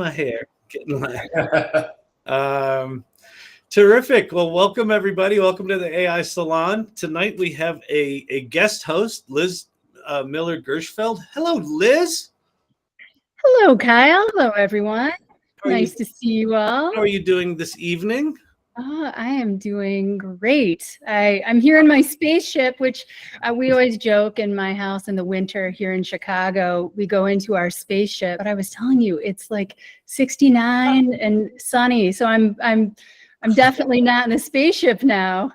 My hair. Getting my terrific. Well, welcome everybody. Welcome to the AI Salon. Tonight we have a guest host, Liz Miller Gershfeld. Hello, Liz. Hello, Kyle. Hello, everyone. Nice to see you all. How are you doing this evening? I am doing great. I'm here in my spaceship, which we always joke in my house in the winter here in Chicago. We go into our spaceship, but I was telling you, it's like 69 and sunny. So I'm definitely not in the spaceship now.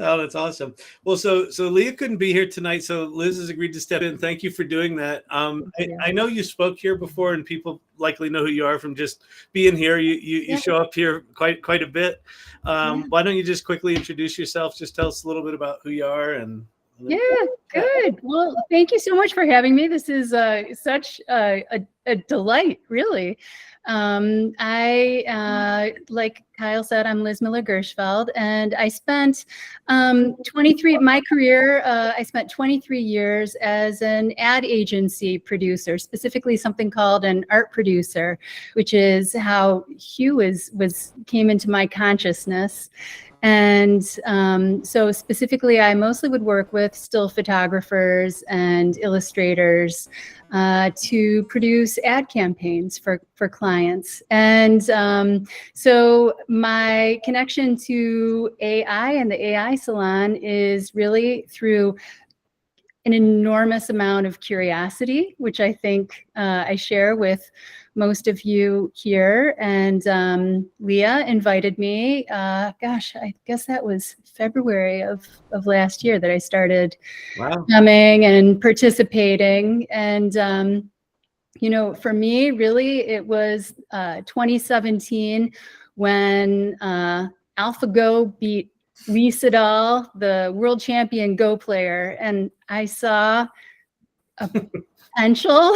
Oh, that's awesome. Well, so Leah couldn't be here tonight, so Liz has agreed to step in. Thank you for doing that. I know you spoke here before, and people likely know who you are from just being here. You show up here quite a bit. Why don't you just quickly introduce yourself? Just tell us a little bit about who you are and. Yeah, good. Well, thank you so much for having me. This is such a delight, really. Like Kyle said, I'm Liz Miller Gershfeld, and I spent my career, I spent 23 years as an ad agency producer, specifically something called an art producer, which is how Hugh came into my consciousness. And so specifically, I mostly would work with still photographers and illustrators to produce ad campaigns for clients. And so my connection to AI and the AI Salon is really through an enormous amount of curiosity, which I think I share with most of you here. And Leah invited me, I guess that was February of last year that I started coming and participating. And, for me, really, it was 2017 when AlphaGo beat Lee Sedol, the world champion Go player, and I saw a potential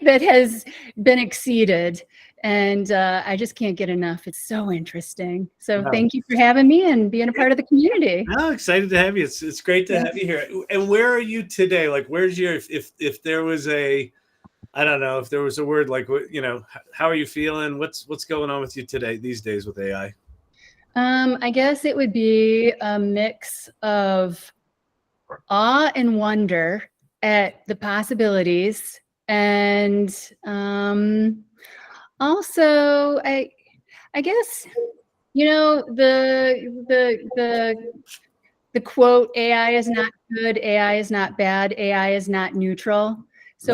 that has been exceeded, and I just can't get enough. It's so interesting. So thank you for having me and being a part of the community. Oh, excited to have you. It's great to have you here. And where are you today? Like, where's your if there was a, I don't know, if there was a word like, how are you feeling? What's going on with you today these days with AI? I guess it would be a mix of awe and wonder at the possibilities, and also I guess the quote, AI is not good, AI is not bad, AI is not neutral. So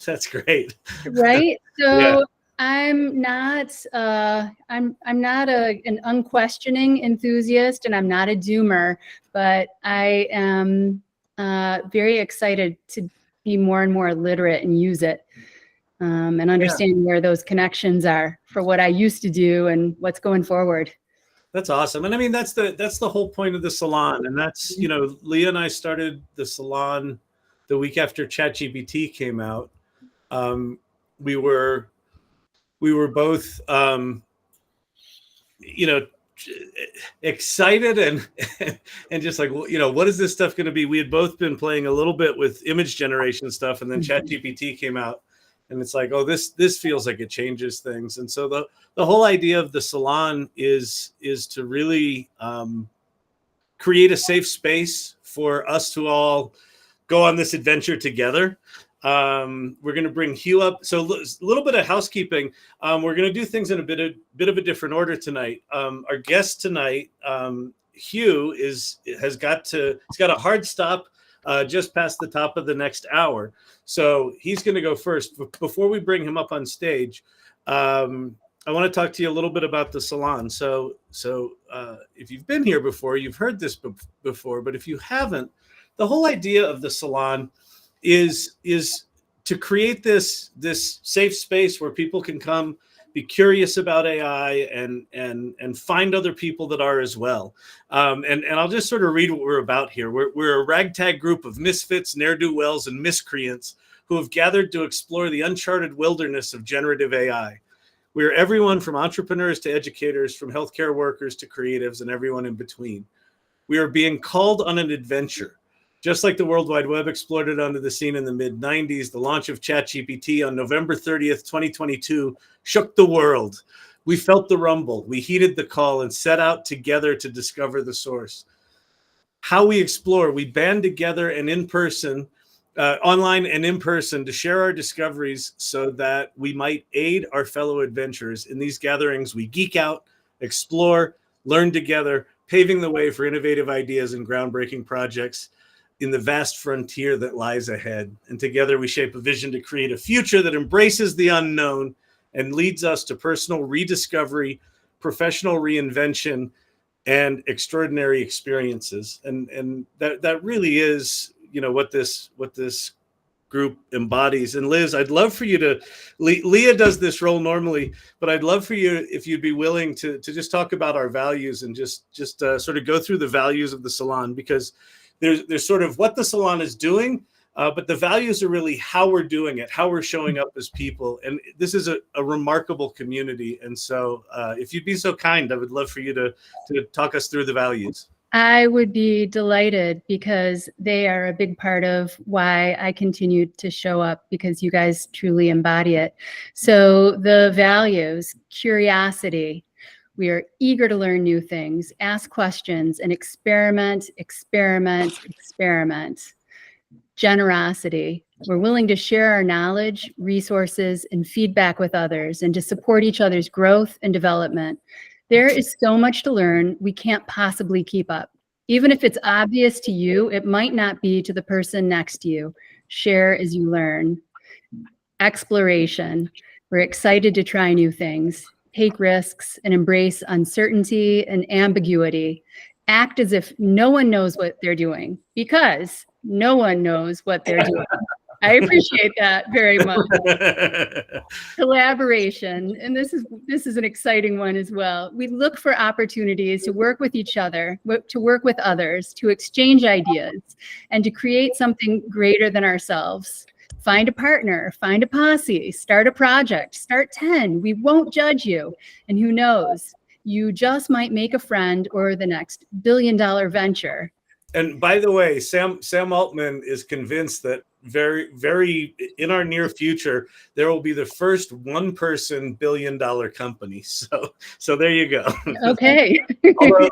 that's great, right? So I'm not an unquestioning enthusiast, and I'm not a doomer, but I am very excited to be more and more literate and use it and understand where those connections are for what I used to do and what's going forward. That's awesome. And I mean, that's the whole point of the salon. And that's, Leah and I started the salon the week after ChatGPT came out. We were both, excited and just like, what is this stuff going to be? We had both been playing a little bit with image generation stuff, and then ChatGPT came out, and it's like, oh, this feels like it changes things. And so the whole idea of the salon is to really create a safe space for us to all go on this adventure together. We're going to bring Hugh up. So a little bit of housekeeping. We're going to do things in a bit of a different order tonight. Our guest tonight, Hugh, has got a hard stop just past the top of the next hour. So he's going to go first. Before we bring him up on stage, I want to talk to you a little bit about the salon. So if you've been here before, you've heard this before, but if you haven't, the whole idea of the salon is to create this safe space where people can come, be curious about AI, and find other people that are as well. And I'll just sort of read what we're about here. We're a ragtag group of misfits, ne'er-do-wells, and miscreants who have gathered to explore the uncharted wilderness of generative AI. We are everyone from entrepreneurs to educators, from healthcare workers to creatives, and everyone in between. We are being called on an adventure. Just like the World Wide Web exploded onto the scene in the mid-90s, the launch of ChatGPT on November 30th, 2022 shook the world. We felt the rumble, we heeded the call, and set out together to discover the source. How we explore, we band together and in person, online and in person, to share our discoveries so that we might aid our fellow adventurers. In these gatherings, we geek out, explore, learn together, paving the way for innovative ideas and groundbreaking projects in the vast frontier that lies ahead. And together we shape a vision to create a future that embraces the unknown and leads us to personal rediscovery, professional reinvention, and extraordinary experiences. And that really is, you know, what this group embodies. And Liz, I'd love for you to, Leah does this role normally, but I'd love for you, if you'd be willing to just talk about our values and just sort of go through the values of the salon, because there's sort of what the salon is doing, but the values are really how we're doing it, how we're showing up as people. And this is a remarkable community. And so if you'd be so kind, I would love for you to talk us through the values. I would be delighted, because they are a big part of why I continue to show up, because you guys truly embody it. So the values: curiosity. We are eager to learn new things, ask questions, and experiment, experiment, experiment. Generosity. We're willing to share our knowledge, resources, and feedback with others, and to support each other's growth and development. There is so much to learn, we can't possibly keep up. Even if it's obvious to you, it might not be to the person next to you. Share as you learn. Exploration. We're excited to try new things, take risks, and embrace uncertainty and ambiguity. Act as if no one knows what they're doing, because no one knows what they're doing. I appreciate that very much. Collaboration, and this is an exciting one as well. We look for opportunities to work with each other, to work with others, to exchange ideas, and to create something greater than ourselves. Find a partner, find a posse, start a project, start 10. We won't judge you. And who knows, you just might make a friend or the next billion-dollar venture. And by the way, Sam Altman is convinced that very in our near future, there will be the first one-person billion-dollar company. So there you go. Okay.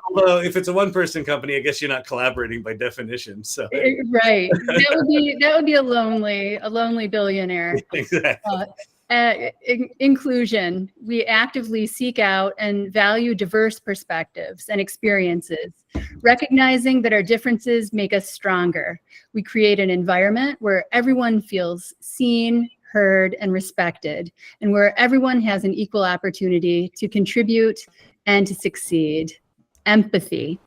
although if it's a one-person company, I guess you're not collaborating by definition. So right, that would be a lonely billionaire. Exactly. Inclusion. We actively seek out and value diverse perspectives and experiences, recognizing that our differences make us stronger. We create an environment where everyone feels seen, heard, and respected, and where everyone has an equal opportunity to contribute and to succeed. Empathy.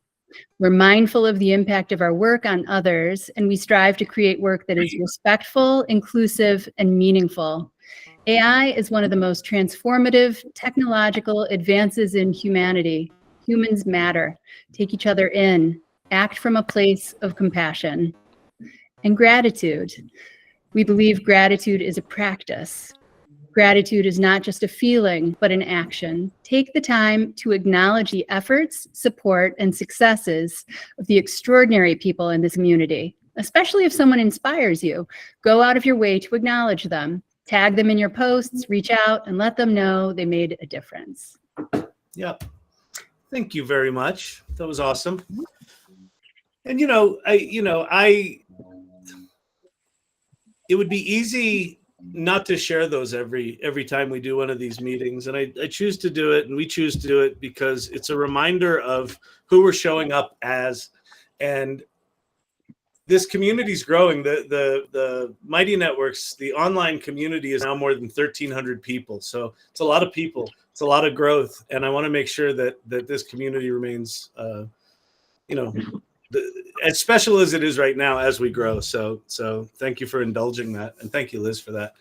We're mindful of the impact of our work on others, and we strive to create work that is respectful, inclusive, and meaningful. AI is one of the most transformative technological advances in humanity. Humans matter. Take each other in. Act from a place of compassion. And gratitude. We believe gratitude is a practice. Gratitude is not just a feeling, but an action. Take the time to acknowledge the efforts, support, and successes of the extraordinary people in this community, especially if someone inspires you. Go out of your way to acknowledge them. Tag them in your posts, reach out, and let them know they made a difference. Yep. Thank you very much. That was awesome. And it would be easy not to share those every time we do one of these meetings. And I choose to do it, and we choose to do it because it's a reminder of who we're showing up as. And this community is growing. The Mighty Networks, the online community, is now more than 1,300 people. So it's a lot of people. It's a lot of growth, and I want to make sure that this community remains, as special as it is right now as we grow. So thank you for indulging that, and thank you, Liz, for that.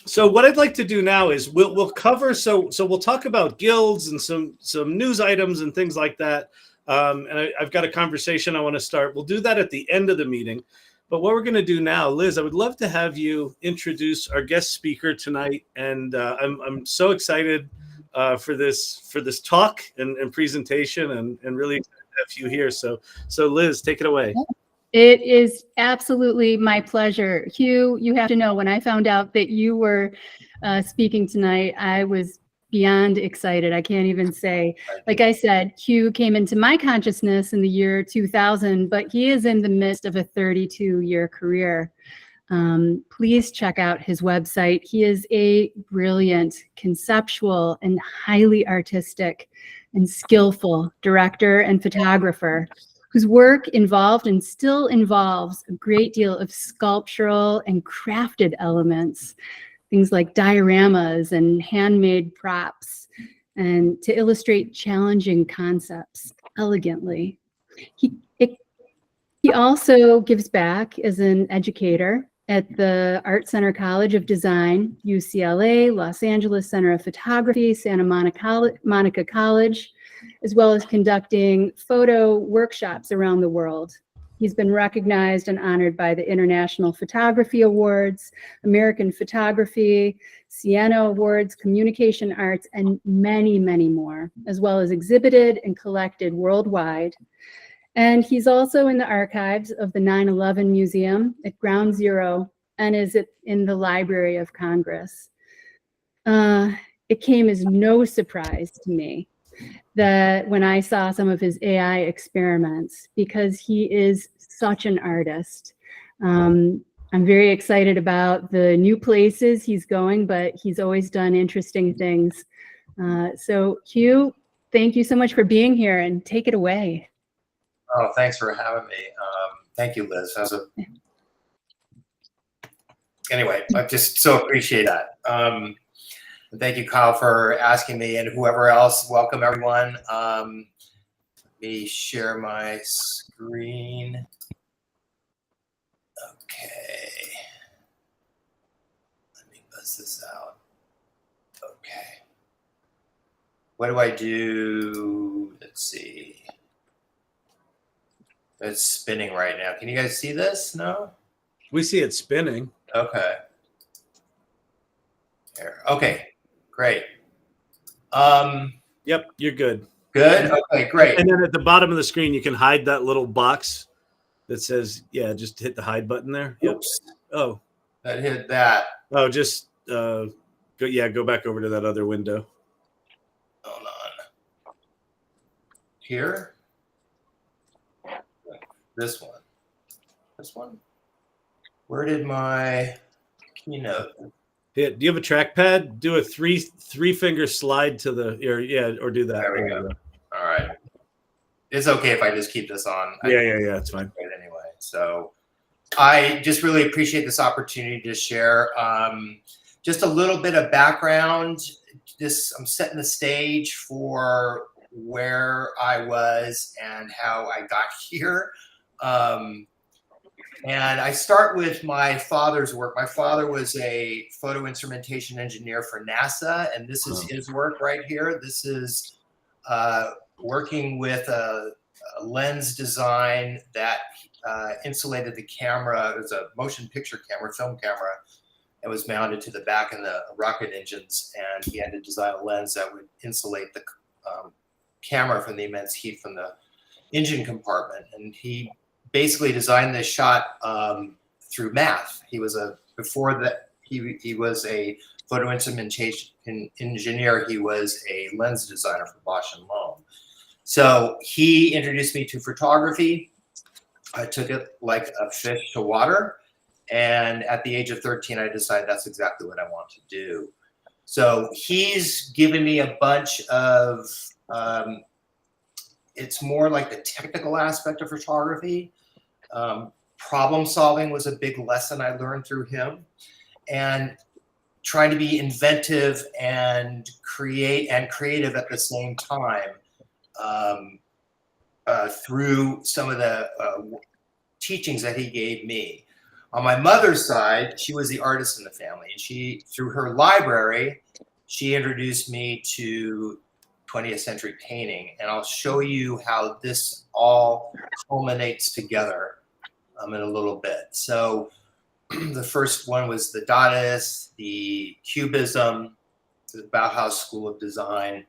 So what I'd like to do now is we'll cover. So we'll talk about guilds and some news items and things like that. And I've got a conversation I want to start. We'll do that at the end of the meeting. But what we're going to do now, Liz, I would love to have you introduce our guest speaker tonight. And I'm so excited for this talk and presentation, and really excited to have you here. So Liz, take it away. It is absolutely my pleasure. Hugh, you have to know, when I found out that you were speaking tonight, I was beyond excited. I can't even say. Like I said, Hugh came into my consciousness in the year 2000, but he is in the midst of a 32-year career. Please check out his website. He is a brilliant, conceptual, and highly artistic and skillful director and photographer whose work involved and still involves a great deal of sculptural and crafted elements, things like dioramas and handmade props, and to illustrate challenging concepts elegantly. He also gives back as an educator at the Art Center College of Design, UCLA, Los Angeles Center of Photography, Santa Monica College, as well as conducting photo workshops around the world. He's been recognized and honored by the International Photography Awards, American Photography, Siena Awards, Communication Arts, and many, many more, as well as exhibited and collected worldwide. And he's also in the archives of the 9/11 Museum at Ground Zero and is in the Library of Congress. It came as no surprise to me that when I saw some of his AI experiments, because he is such an artist. I'm very excited about the new places he's going, but he's always done interesting things. So Hugh, thank you so much for being here, and take it away. Oh, thanks for having me. Thank you, Liz. Anyway, I just so appreciate that. Thank you, Kyle, for asking me, and whoever else. Welcome, everyone. Let me share my screen. Okay. Let me buzz this out. Okay. What do I do? Let's see. It's spinning right now. Can you guys see this? No? We see it spinning. Okay. Here. Okay, great. Yep, you're good. Good? Okay, great. And then at the bottom of the screen, you can hide that little box that says, yeah, just hit the hide button there. Oops. Yep. Oh. That hit that. Oh, just go back over to that other window. Hold on. Here? This one. This one? Where did my keynote? Yeah, do you have a trackpad? Do a three finger slide to the or do that. There we go. All right. It's okay if I just keep this on. Yeah, it's fine. Anyway, so I just really appreciate this opportunity to share just a little bit of background. I'm setting the stage for where I was and how I got here. And I start with my father's work. My father was a photo instrumentation engineer for NASA, and this is his work right here. This is working with a lens design that insulated the camera. It was a motion picture camera, film camera, that was mounted to the back of the rocket engines, and he had to design a lens that would insulate the camera from the immense heat from the engine compartment. And he basically designed this shot through math. He was before that he was a photo instrumentation engineer. He was a lens designer for Bosch and Lomb. So he introduced me to photography. I took it like a fish to water. And at the age of 13, I decided that's exactly what I want to do. So he's given me a bunch of, it's more like the technical aspect of photography. Problem solving was a big lesson I learned through him, and trying to be inventive and creative at the same time through some of the teachings that he gave me. On my mother's side, she was the artist in the family, and through her library, she introduced me to 20th century painting, and I'll show you how this all culminates together in a little bit. So the first one was the Dadaist, the Cubism, the Bauhaus School of Design.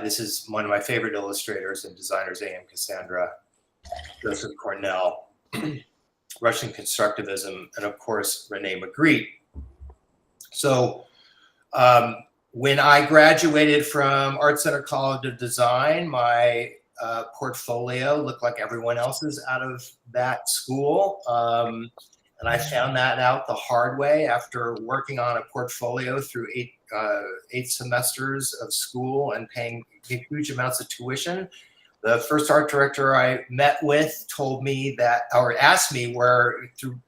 This is one of my favorite illustrators and designers, A.M. Cassandra. Joseph Cornell, Russian Constructivism, and of course, Rene Magritte. So when I graduated from Art Center College of Design, my portfolio looked like everyone else's out of that school. And I found that out the hard way after working on a portfolio through eight semesters of school and paying huge amounts of tuition. The first art director I met with told me that, or asked me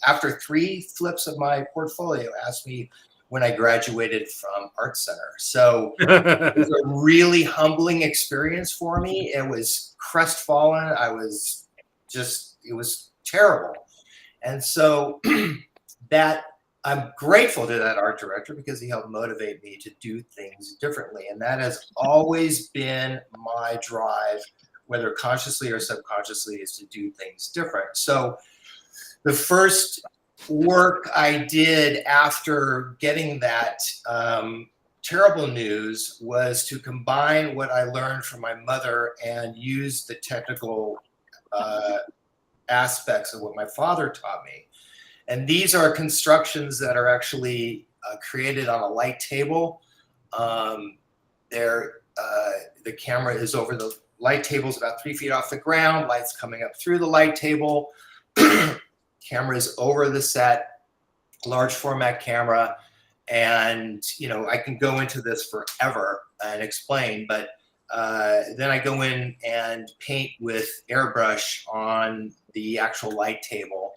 after 3 flips of my portfolio, asked me when I graduated from Art Center. So it was a really humbling experience for me. It was crestfallen. It was terrible. And so that I'm grateful to that art director because he helped motivate me to do things differently. And that has always been my drive, whether consciously or subconsciously, is to do things different. So the first work I did after getting that terrible news was to combine what I learned from my mother and use the technical aspects of what my father taught me. And these are constructions that are actually created on a light table. The camera is over the light table, is about 3 feet off the ground, lights coming up through the light table. Camera is over the set, large format camera. And, I can go into this forever and explain, but then I go in and paint with airbrush on the actual light table.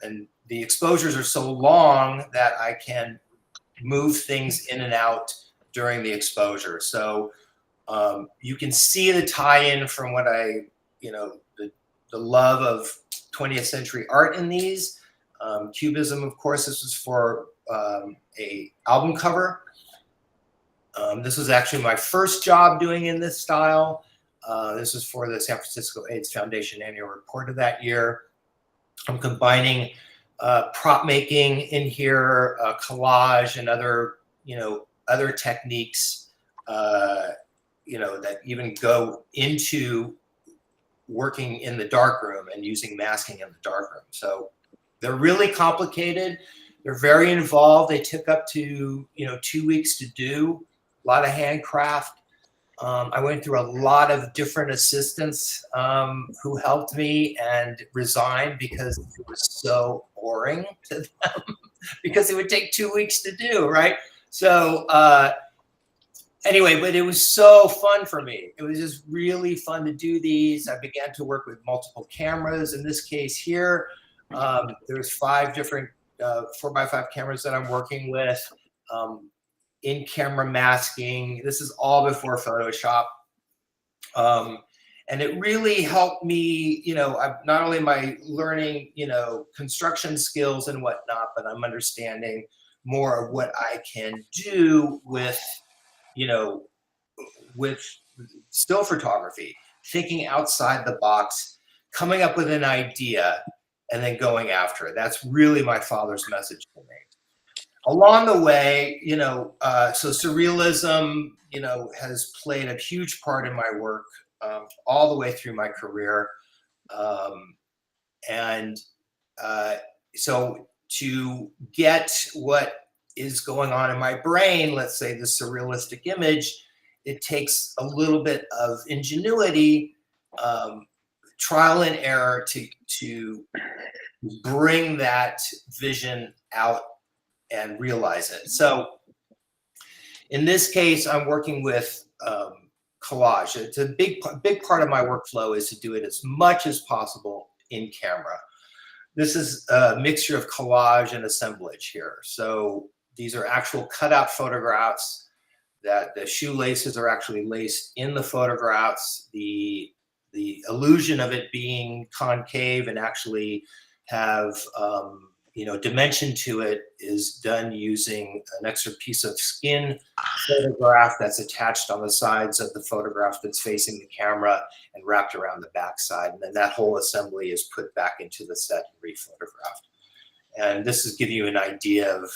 And the exposures are so long that I can move things in and out during the exposure. So you can see the tie-in from what the love of 20th century art in these. Cubism, of course, this was for a album cover. This was actually my first job doing in this style. This was for the San Francisco AIDS Foundation annual report of that year. I'm combining prop making in here, collage, and other techniques, that even go into working in the darkroom and using masking in the darkroom. So they're really complicated. They're very involved. They took up to 2 weeks to do. A lot of handcraft. I went through a lot of different assistants who helped me and resigned because it was so boring to them because it would take 2 weeks to do, right? So anyway, but it was so fun for me. It was just really fun to do these. I began to work with multiple cameras. In this case here, there's 5 different 4x5 cameras that I'm working with. In-camera masking. This is all before Photoshop. And it really helped me, not only am I learning, construction skills and whatnot, but I'm understanding more of what I can do with still photography, thinking outside the box, coming up with an idea, and then going after it. That's really my father's message to me. Along the way, so surrealism, has played a huge part in my work all the way through my career. So to get what is going on in my brain, let's say the surrealistic image, it takes a little bit of ingenuity, trial and error to bring that vision out and realize it. So in this case, I'm working with collage. It's a big part of my workflow is to do it as much as possible in camera. This is a mixture of collage and assemblage here. So these are actual cutout photographs that the shoelaces are actually laced in the photographs. The illusion of it being concave and actually have dimension to it is done using an extra piece of skin photograph that's attached on the sides of the photograph that's facing the camera and wrapped around the backside. And then that whole assembly is put back into the set and rephotographed. And this is giving you an idea of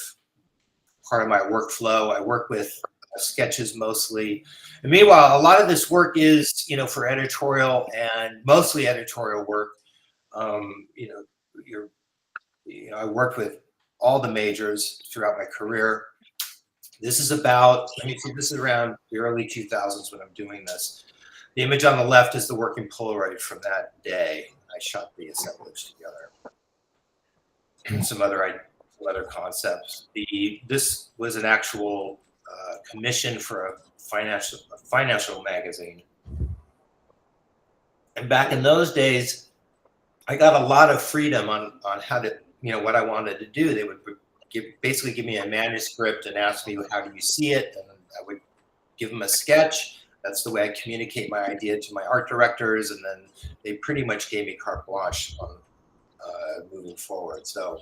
part of my workflow. I work with sketches mostly. And meanwhile, a lot of this work is, for editorial and mostly editorial work. I worked with all the majors throughout my career. This is about, let me see, this is around the early 2000s when I'm doing this. The image on the left is the working Polaroid from that day. I shot the assemblage together. And some other concepts. This was an actual commission for a financial magazine. And back in those days, I got a lot of freedom on how to, what I wanted to do. They would basically give me a manuscript and ask me, how do you see it? And I would give them a sketch. That's the way I communicate my idea to my art directors. And then they pretty much gave me carte blanche on moving forward. So,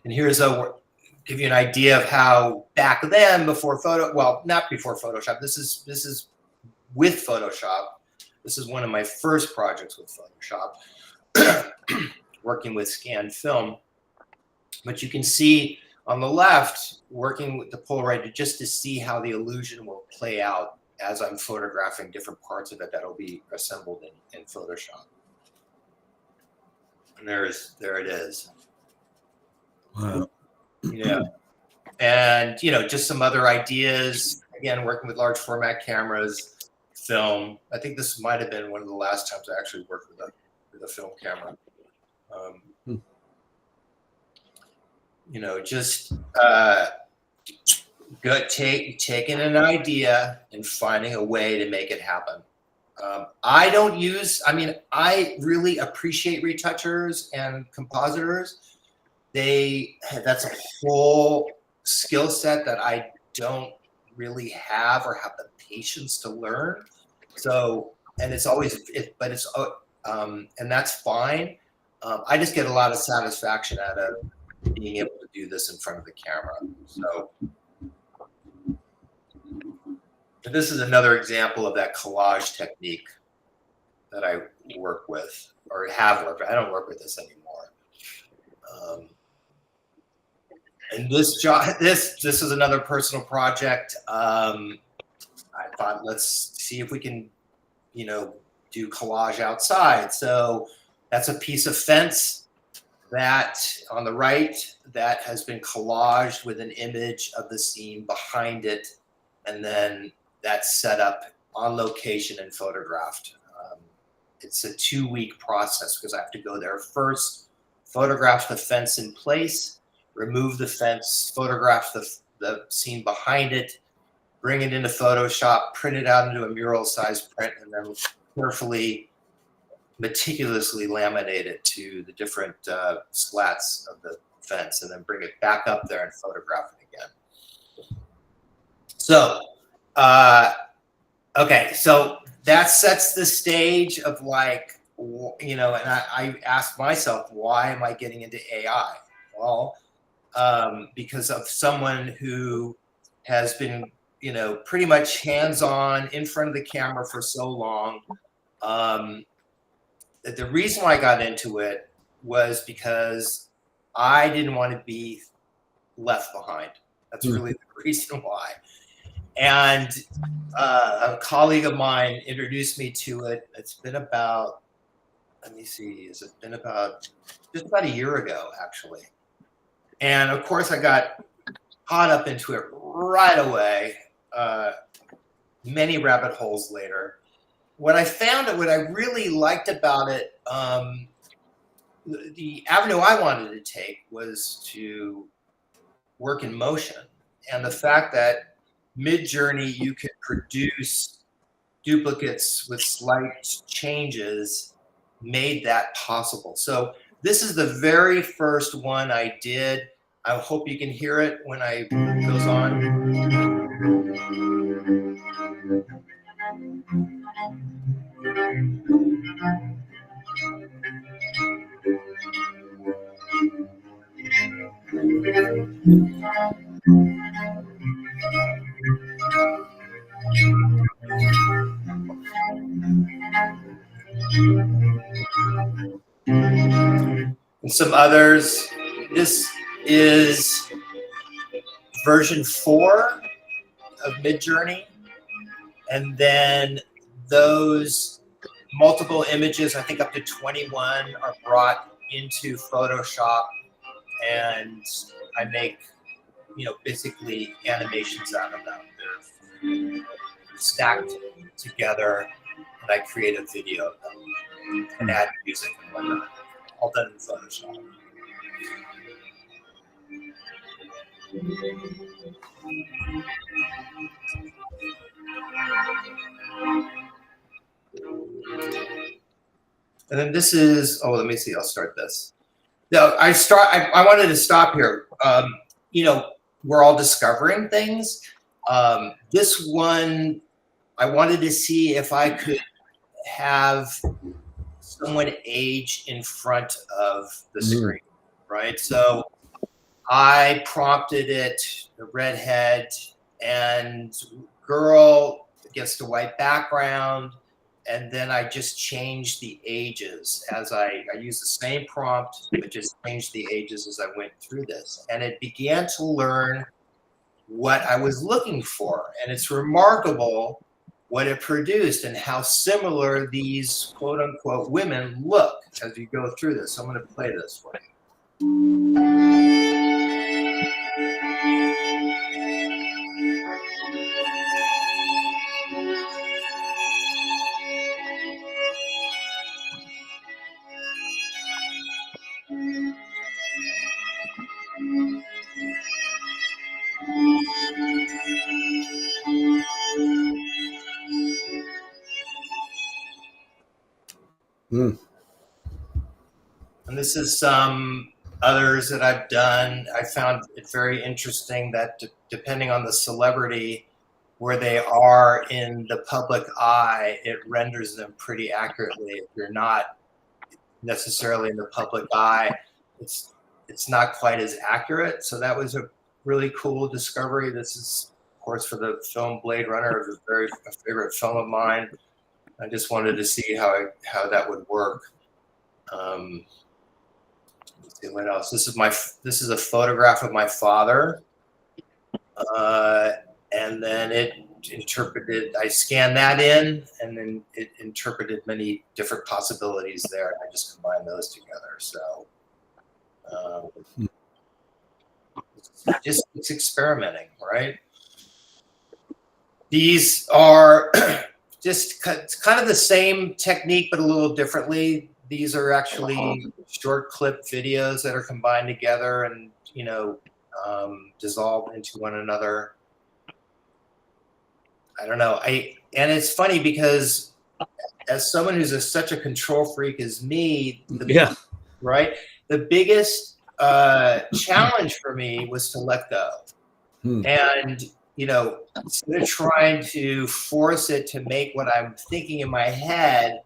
and here's give you an idea of how back then, not before Photoshop. This is with Photoshop. This is one of my first projects with Photoshop, working with scanned film. But you can see on the left, working with the Polaroid just to see how the illusion will play out as I'm photographing different parts of it that'll be assembled in Photoshop. And there it is. Wow. Yeah. And, just some other ideas, again, working with large format cameras, film. I think this might have been one of the last times I actually worked with a film camera. Just taking an idea and finding a way to make it happen. I really appreciate retouchers and compositors. That's a whole skill set that I don't really have or have the patience to learn. So, and it's always, and that's fine. I just get a lot of satisfaction out of being able to do this in front of the camera. So this is another example of that collage technique that I work with or have worked with. I don't work with this anymore. And this is another personal project. I thought, let's see if we can, do collage outside. So that's a piece of fence that on the right that has been collaged with an image of the scene behind it, and then that's set up on location and photographed. It's a 2-week process because I have to go there first, photograph the fence in place, remove the fence, photograph the scene behind it, bring it into Photoshop, print it out into a mural size print, and then carefully, meticulously laminate it to the different slats of the fence, and then bring it back up there and photograph it again. So, okay, so that sets the stage of and I asked myself, why am I getting into AI? Well, because of someone who has been, pretty much hands-on in front of the camera for so long. The reason why I got into it was because I didn't want to be left behind. That's really the reason why. And a colleague of mine introduced me to it. It's been about, let me see, has it been just about a year ago, actually. And of course, I got caught up into it right away, many rabbit holes later. What I really liked about it, the avenue I wanted to take was to work in motion. And the fact that mid-journey, you could produce duplicates with slight changes made that possible. So this is the very first one I did. I hope you can hear it when it goes on. And some others. This is version 4 of Midjourney, and then those multiple images, I think up to 21, are brought into Photoshop, and I make, basically animations out of them. They're stacked together, and I create a video of them and add music and whatnot, all done in Photoshop. And then this is, let me see, I'll start this. No, I wanted to stop here. We're all discovering things. This one, I wanted to see if I could have someone age in front of the screen, right? So I prompted it, the redhead, and girl against a white background. And then I just changed the ages as I used the same prompt, but just changed the ages as I went through this. And it began to learn what I was looking for. And it's remarkable what it produced and how similar these quote unquote women look as you go through this. So I'm going to play this for you. And this is some others that I've done. I found it very interesting that depending on the celebrity, where they are in the public eye, it renders them pretty accurately. If you're not necessarily in the public eye, it's not quite as accurate. So that was a really cool discovery. This is, of course, for the film Blade Runner. It was a favorite film of mine. I just wanted to see how that would work. Let's see what else. This is a photograph of my father, and then it interpreted. I scanned that in, and then it interpreted many different possibilities there. And I just combined those together. So, it's experimenting, right? These are just kind of the same technique, but a little differently. These are actually short clip videos that are combined together and, dissolved into one another. I don't know. And it's funny because as someone who's such a control freak as me, right? The biggest challenge for me was to let go. And, instead of trying to force it to make what I'm thinking in my head,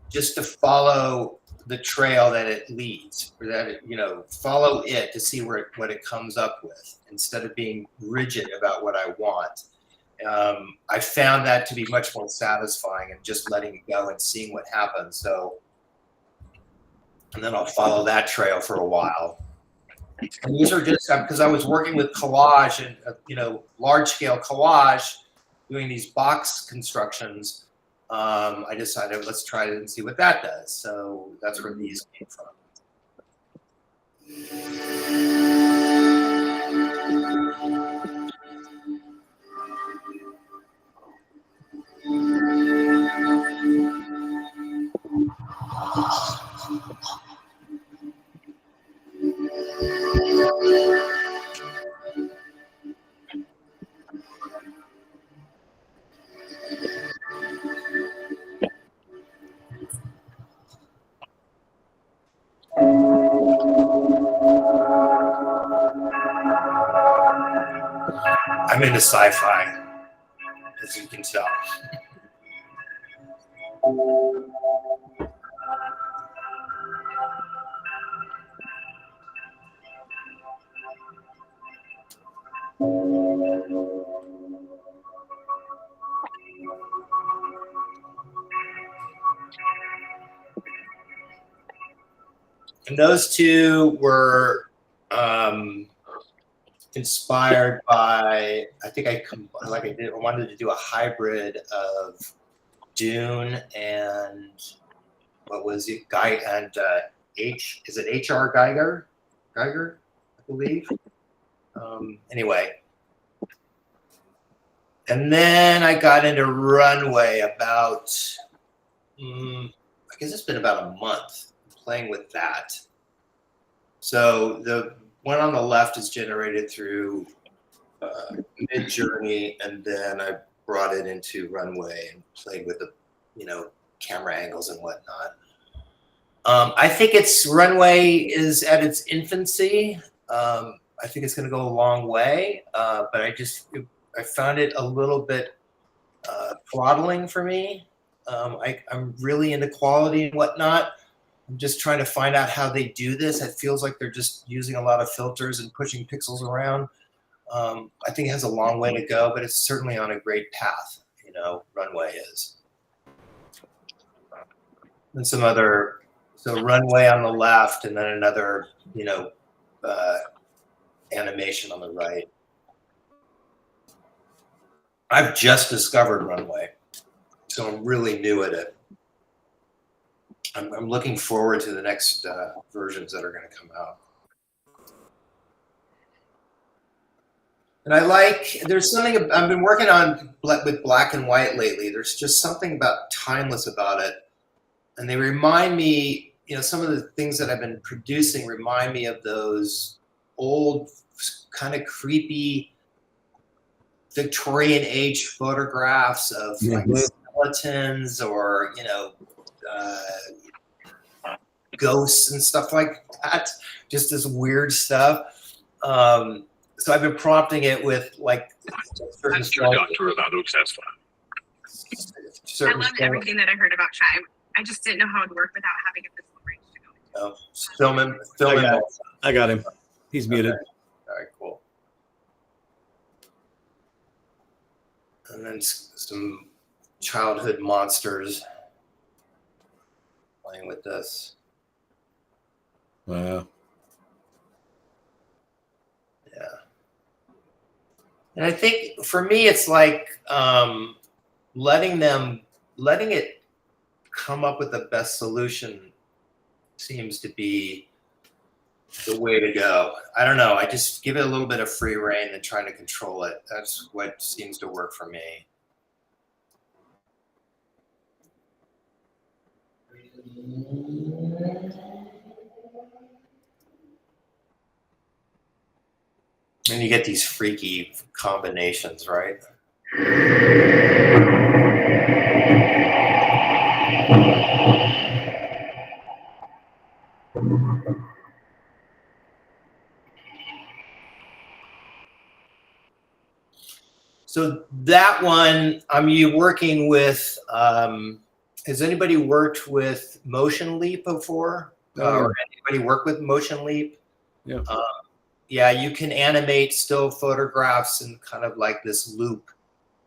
just to follow the trail that it leads, or that it, follow it to see what it comes up with, instead of being rigid about what I want. I found that to be much more satisfying, and just letting it go and seeing what happens. So, and then I'll follow that trail for a while. And these are just because I was working with collage and large scale collage, doing these box constructions. I decided, let's try it and see what that does. So that's where these came from. I'm into sci-fi, as you can tell. And those two were inspired by, I think I wanted to do a hybrid of Dune and what was it, is it H.R. Geiger, I believe. Anyway, and then I got into Runway about, I guess it's been about a month playing with that. So the one on the left is generated through Mid-Journey, and then I brought it into Runway and played with the, camera angles and whatnot. I think Runway is at its infancy. I think it's going to go a long way, but I found it a little bit throttling for me. I'm really into quality and whatnot. I'm just trying to find out how they do this. It feels like they're just using a lot of filters and pushing pixels around. I think it has a long way to go, but it's certainly on a great path. Runway is. And so Runway on the left, and then another, animation on the right. I've just discovered Runway, so I'm really new at it. I'm looking forward to the next versions that are going to come out. And there's something, I've been working on with black and white lately. There's just something timeless about it. And they remind me, some of the things that I've been producing remind me of those old, kind of creepy Victorian age photographs of like skeletons or, ghosts and stuff like that. Just this weird stuff. So I've been prompting it with like certain Ask your doctor about Oaks's I loved everything that I heard about Chai. I just didn't know how it would work without having a physical range to go into. Film him. I got him. He's muted. Okay. All right, cool. And then some childhood monsters playing with this. Wow. Yeah. And I think for me, it's like letting it come up with the best solution seems to be the way to go. I don't know. I just give it a little bit of free rein and trying to control it. That's what seems to work for me. And you get these freaky combinations, right? So that one, you working with, has anybody worked with Motion Leap before? Or anybody work with Motion Leap? Yeah. Yeah, you can animate still photographs in kind of like this loop,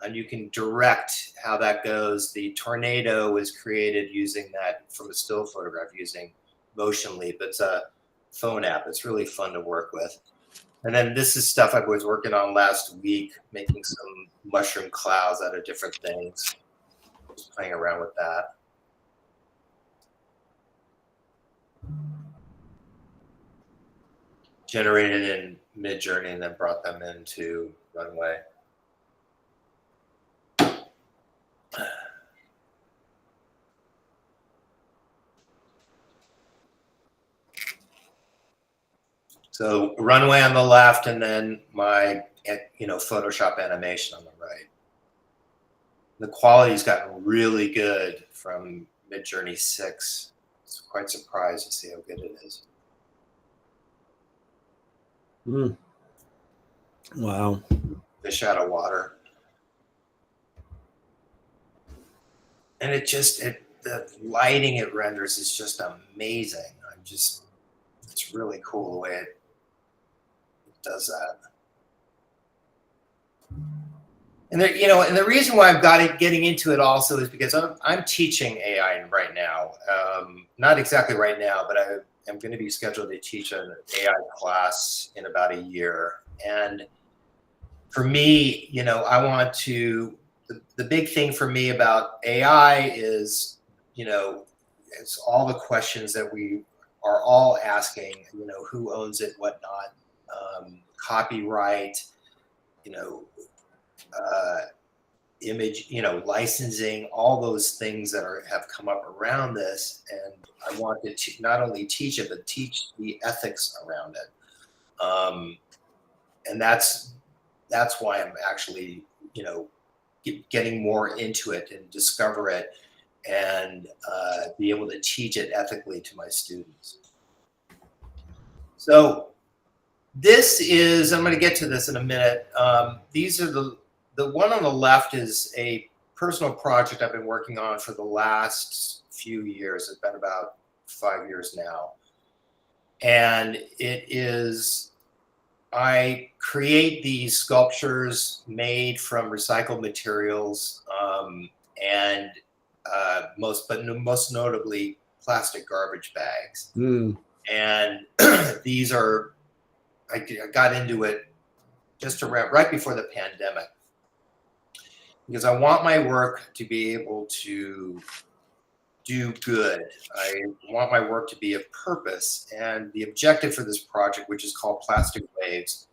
and you can direct how that goes. The tornado was created using that from a still photograph using Motion Leap. It's a phone app. It's really fun to work with. And then this is stuff I was working on last week, making some mushroom clouds out of different things. Just playing around with that. Generated in Mid-Journey and then brought them into Runway. So Runway on the left, and then my, Photoshop animation on the right. The quality's gotten really good from Mid-Journey 6. I was quite surprised to see how good it is. Wow. Fish out of water. And the lighting it renders is just amazing. It's really cool the way it does that. And and the reason why I've got getting into it also is because I'm teaching AI right now. Not exactly right now, but I'm going to be scheduled to teach an AI class in about a year. And for me, you know, I want to, the big thing for me about AI is, you know, it's all the questions that we are all asking, you know, who owns it, whatnot, copyright, you know, image, you know, licensing, all those things that have come up around this. And I want to not only teach it, but teach the ethics around it. And that's why I'm actually, you know, getting more into it and discover it and be able to teach it ethically to my students. So this is, I'm going to get to this in a minute. These are the one on the left is a personal project I've been working on for the last few years. It's been about 5 years now. And it is, I create these sculptures made from recycled materials, and most notably plastic garbage bags. And these are, I got into it just around right before the pandemic, because I want my work to be able to do good. I want my work to be of purpose. And the objective for this project, which is called Plastic Waves,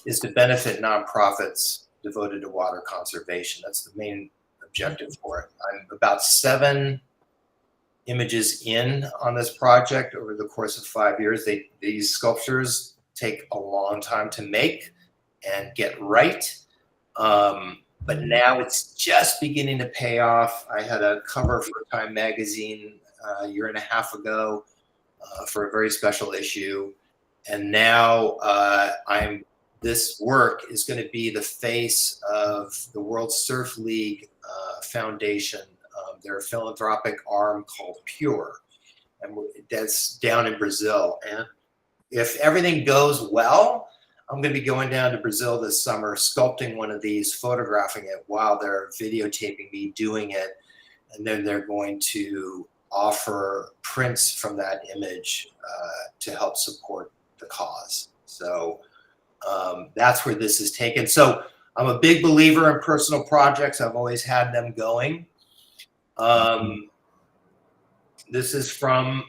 is to benefit nonprofits devoted to water conservation. That's the main objective for it. I'm about 7 images in on this project over the course of 5 years. These sculptures take a long time to make and get right. But now it's just beginning to pay off. I had a cover for Time magazine a year and a half ago for a very special issue. And now this work is going to be the face of the World Surf League Foundation, their philanthropic arm called Pure. And that's down in Brazil. And if everything goes well, I'm going to be going down to Brazil this summer, sculpting one of these, photographing it while they're videotaping me doing it. And then they're going to offer prints from that image to help support the cause. So that's where this is taken. So I'm a big believer in personal projects. I've always had them going. This is from,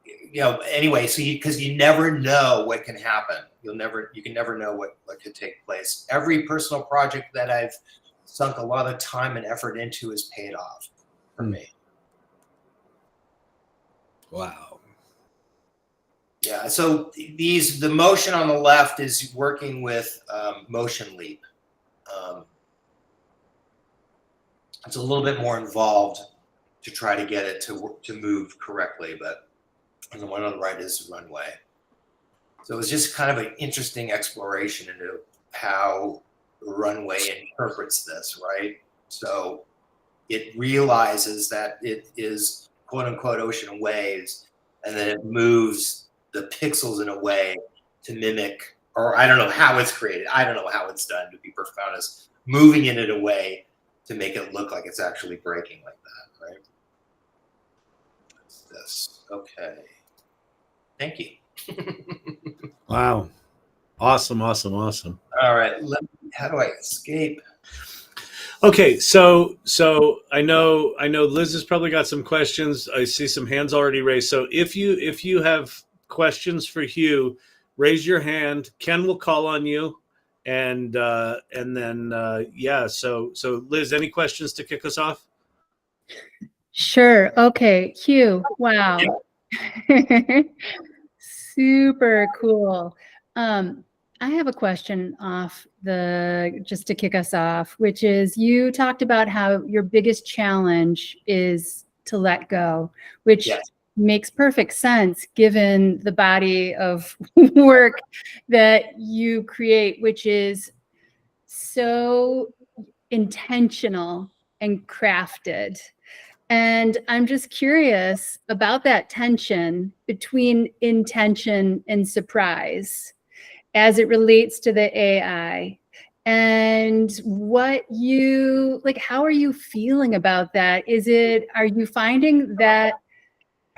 you know, anyway, so because you never know what can happen. You can never know what could take place. Every personal project that I've sunk a lot of time and effort into is paid off for me. Wow. Yeah, so the motion on the left is working with Motion Leap. It's a little bit more involved to try to get it to move correctly, but the one on the right is Runway. So it's just kind of an interesting exploration into how Runway interprets this, right? So it realizes that it is quote unquote ocean waves, and then it moves the pixels in a way to mimic, or I don't know how it's created. I don't know how it's done, to be perfectly honest, moving it in a way to make it look like it's actually breaking like that, right? What's this? Okay. Thank you. Wow. Awesome, awesome, awesome. All right. How do I escape? Okay, so I know Liz has probably got some questions. I see some hands already raised. So if you have questions for Hugh, raise your hand. Ken will call on you, and then yeah. So Liz, any questions to kick us off? Sure. Okay, Hugh. Wow. Super cool. I have a question just to kick us off, which is, you talked about how your biggest challenge is to let go, which makes perfect sense given the body of work that you create, which is so intentional and crafted. And I'm just curious about that tension between intention and surprise as it relates to the AI, and how are you feeling about that? Are you finding that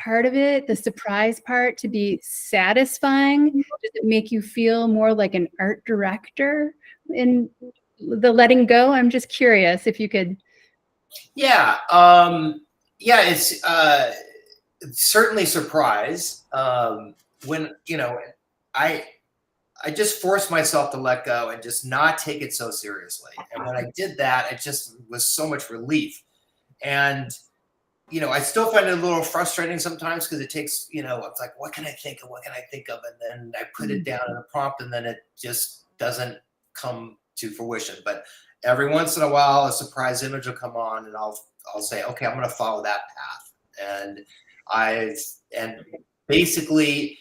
part of it, the surprise part, to be satisfying? Does it make you feel more like an art director in the letting go? I'm just curious if you could. Yeah. Yeah, it's certainly surprise. When, I just forced myself to let go and just not take it so seriously. And when I did that, it just was so much relief. And, I still find it a little frustrating sometimes because it takes, it's like, what can I think of? What can I think of? And then I put it down in a prompt and then it just doesn't come to fruition. But every once in a while, a surprise image will come on and I'll say, okay, I'm going to follow that path. And basically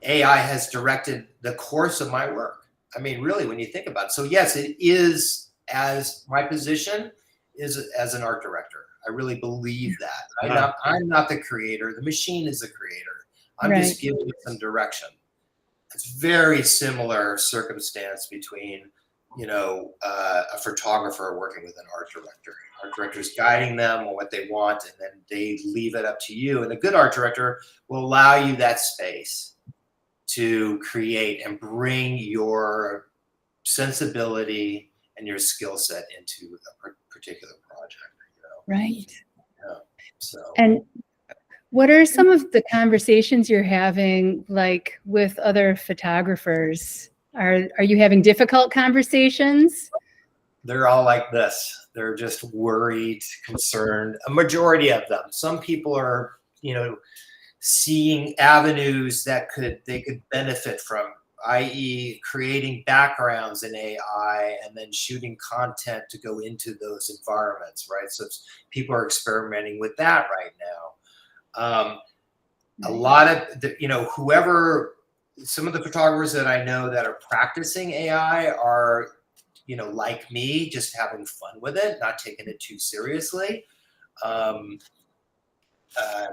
AI has directed the course of my work. I mean, really, when you think about it. So yes, it is, as my position is as an art director. I really believe that. I'm not the creator. The machine is the creator. I'm just giving it some direction. It's very similar circumstance between, a photographer working with an art director. Art director's guiding them on what they want, and then they leave it up to you. And a good art director will allow you that space to create and bring your sensibility and your skill set into a particular project. Right. Yeah. So. And what are some of the conversations you're having, like with other photographers? Are you having difficult conversations? They're all like this. They're just worried, concerned. A majority of them. Some people are, seeing avenues that they could benefit from, i.e. creating backgrounds in AI and then shooting content to go into those environments, right? So people are experimenting with that right now. A lot of some of the photographers that I know that are practicing AI are, like me, just having fun with it, not taking it too seriously.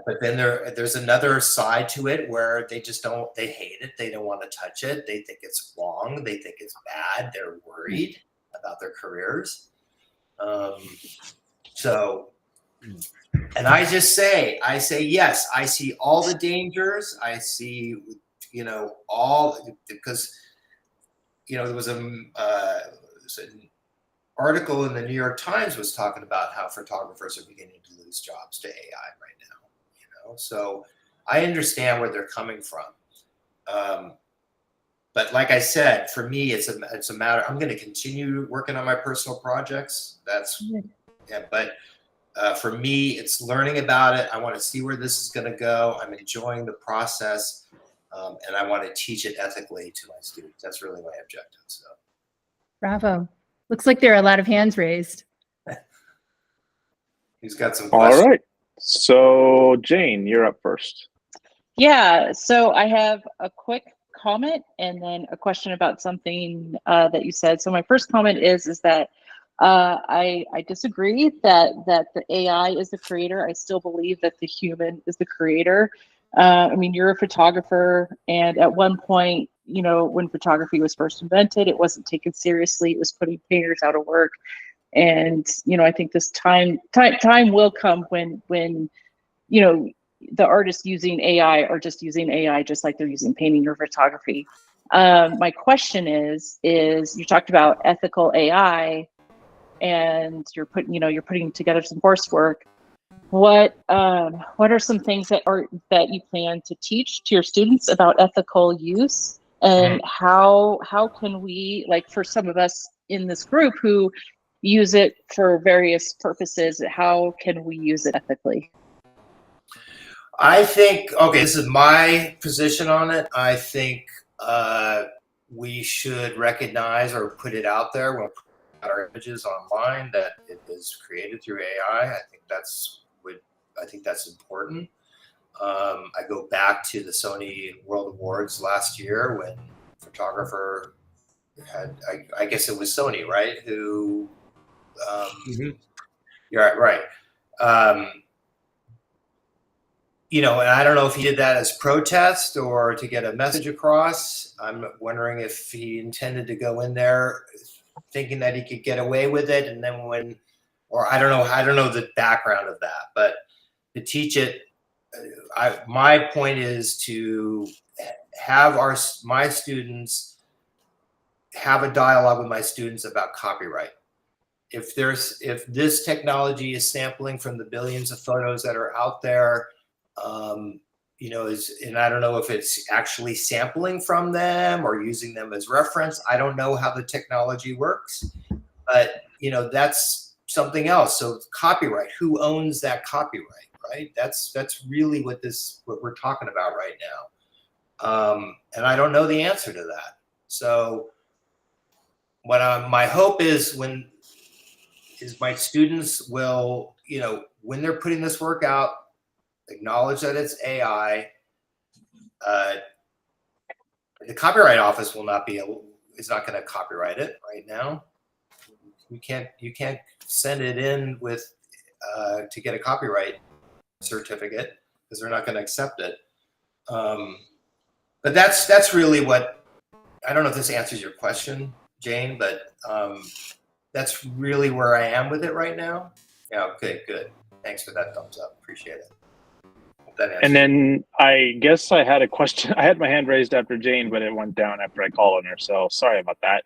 But then there's another side to it where they hate it. They don't want to touch it. They think it's wrong. They think it's bad. They're worried about their careers. And I say, yes, I see all the dangers. I see, because, there was an article in the New York Times was talking about how photographers are beginning to lose jobs to AI right now. So I understand where they're coming from. But like I said, for me, it's a matter. I'm going to continue working on my personal projects. But for me, it's learning about it. I want to see where this is going to go. I'm enjoying the process, and I want to teach it ethically to my students. That's really my objective. So, bravo. Looks like there are a lot of hands raised. Who's got some questions? All right. So Jane, you're up first. Yeah, so I have a quick comment and then a question about something that you said. So my first comment is that I disagree that the AI is the creator. I still believe that the human is the creator. I mean, you're a photographer, and at one point, when photography was first invented, it wasn't taken seriously. It was putting painters out of work. And, I think this time will come when, the artists using AI are just using AI, just like they're using painting or photography. My question is you talked about ethical AI and you're putting together some coursework. What are some things that you plan to teach to your students about ethical use, and how can we, like, for some of us in this group who use it for various purposes, how can we use it ethically? I think, okay, this is my position on it. I think we should recognize or put it out there when we put our images online that it is created through AI. I think that's important. I go back to the Sony World Awards last year when a photographer had, I guess it was Sony, right? Who, you're right. And I don't know if he did that as protest or to get a message across. I'm wondering if he intended to go in there thinking that he could get away with it. And then I don't know the background of that, but to teach it my point is to have my students have a dialogue with my students about copyright. If this technology is sampling from the billions of photos that are out there, you know, and I don't know if it's actually sampling from them or using them as reference. I don't know how the technology works, but you know, that's something else. So copyright, who owns that copyright, right? That's really what we're talking about right now. And I don't know the answer to that. So what my hope is my students will, you know, when they're putting this work out, acknowledge that it's AI. The Copyright Office is not going to copyright it right now. You can't send it in with to get a copyright certificate because they're not going to accept it. But that's really what, I don't know if this answers your question, Jane, but that's really where I am with it right now. Yeah, okay, good. Thanks for that thumbs up. Appreciate it. And then I guess I had a question. I had my hand raised after Jane, but it went down after I called on her. So sorry about that.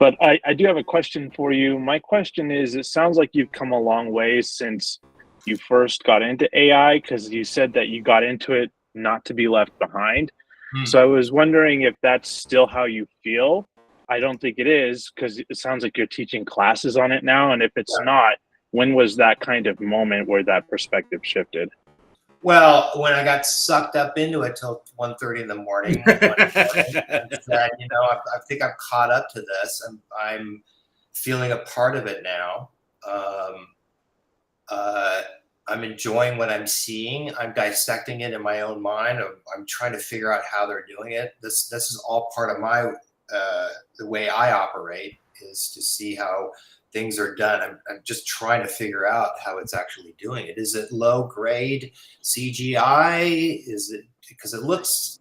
But I do have a question for you. My question is, it sounds like you've come a long way since you first got into AI, because you said that you got into it not to be left behind. So I was wondering if that's still how you feel. I don't think it is, because it sounds like you're teaching classes on it now. And if it's not, when was that kind of moment where that perspective shifted? Well, when I got sucked up into it till 1:30 in the morning, that, you know, I think I'm caught up to this. I'm feeling a part of it now. I'm enjoying what I'm seeing. I'm dissecting it in my own mind. I'm trying to figure out how they're doing it. This is all part of my the way I operate, is to see how things are done. I'm just trying to figure out how it's actually doing it. Is it low grade CGI? Is it, because it looks,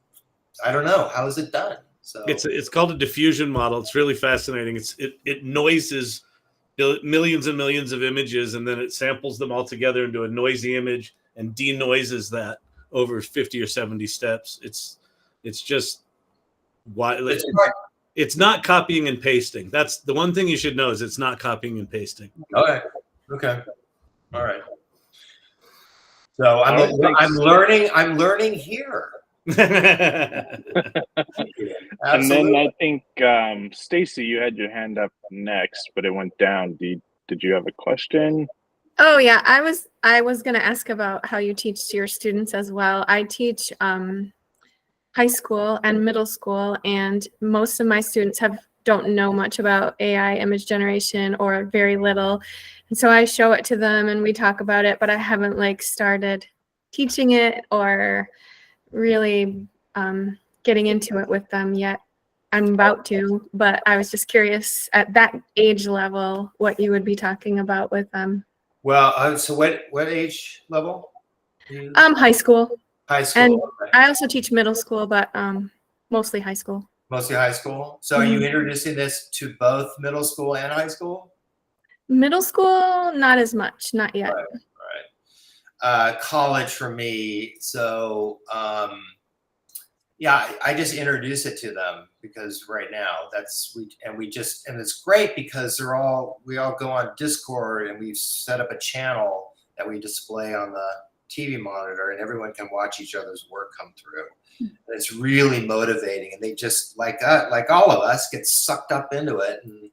I don't know, how is it done? So it's called a diffusion model. It's really fascinating. It noises millions and millions of images, and then it samples them all together into a noisy image and denoises that over 50 or 70 steps. It's just why it's not copying and pasting. That's the one thing you should know, is it's not copying and pasting. Okay. All right. So I'm learning here. And then I think Stacy, you had your hand up next, but it went down. Did you have a question? Oh yeah, I was going to ask about how you teach to your students as well. I teach high school and middle school, and most of my students don't know much about AI image generation, or very little. And so I show it to them and we talk about it, but I haven't like started teaching it or really getting into it with them yet. I'm about to, but I was just curious at that age level what you would be talking about with them. Well, so what age level? High school. High school. And okay. I also teach middle school, but mostly high school. Mostly high school. So are you introducing this to both middle school and high school? Middle school, not as much, not yet. All right. College for me. So yeah, I just introduce it to them because right now and it's great because we all go on Discord and we've set up a channel that we display on the TV monitor, and everyone can watch each other's work come through. And it's really motivating, and they just like all of us get sucked up into it. And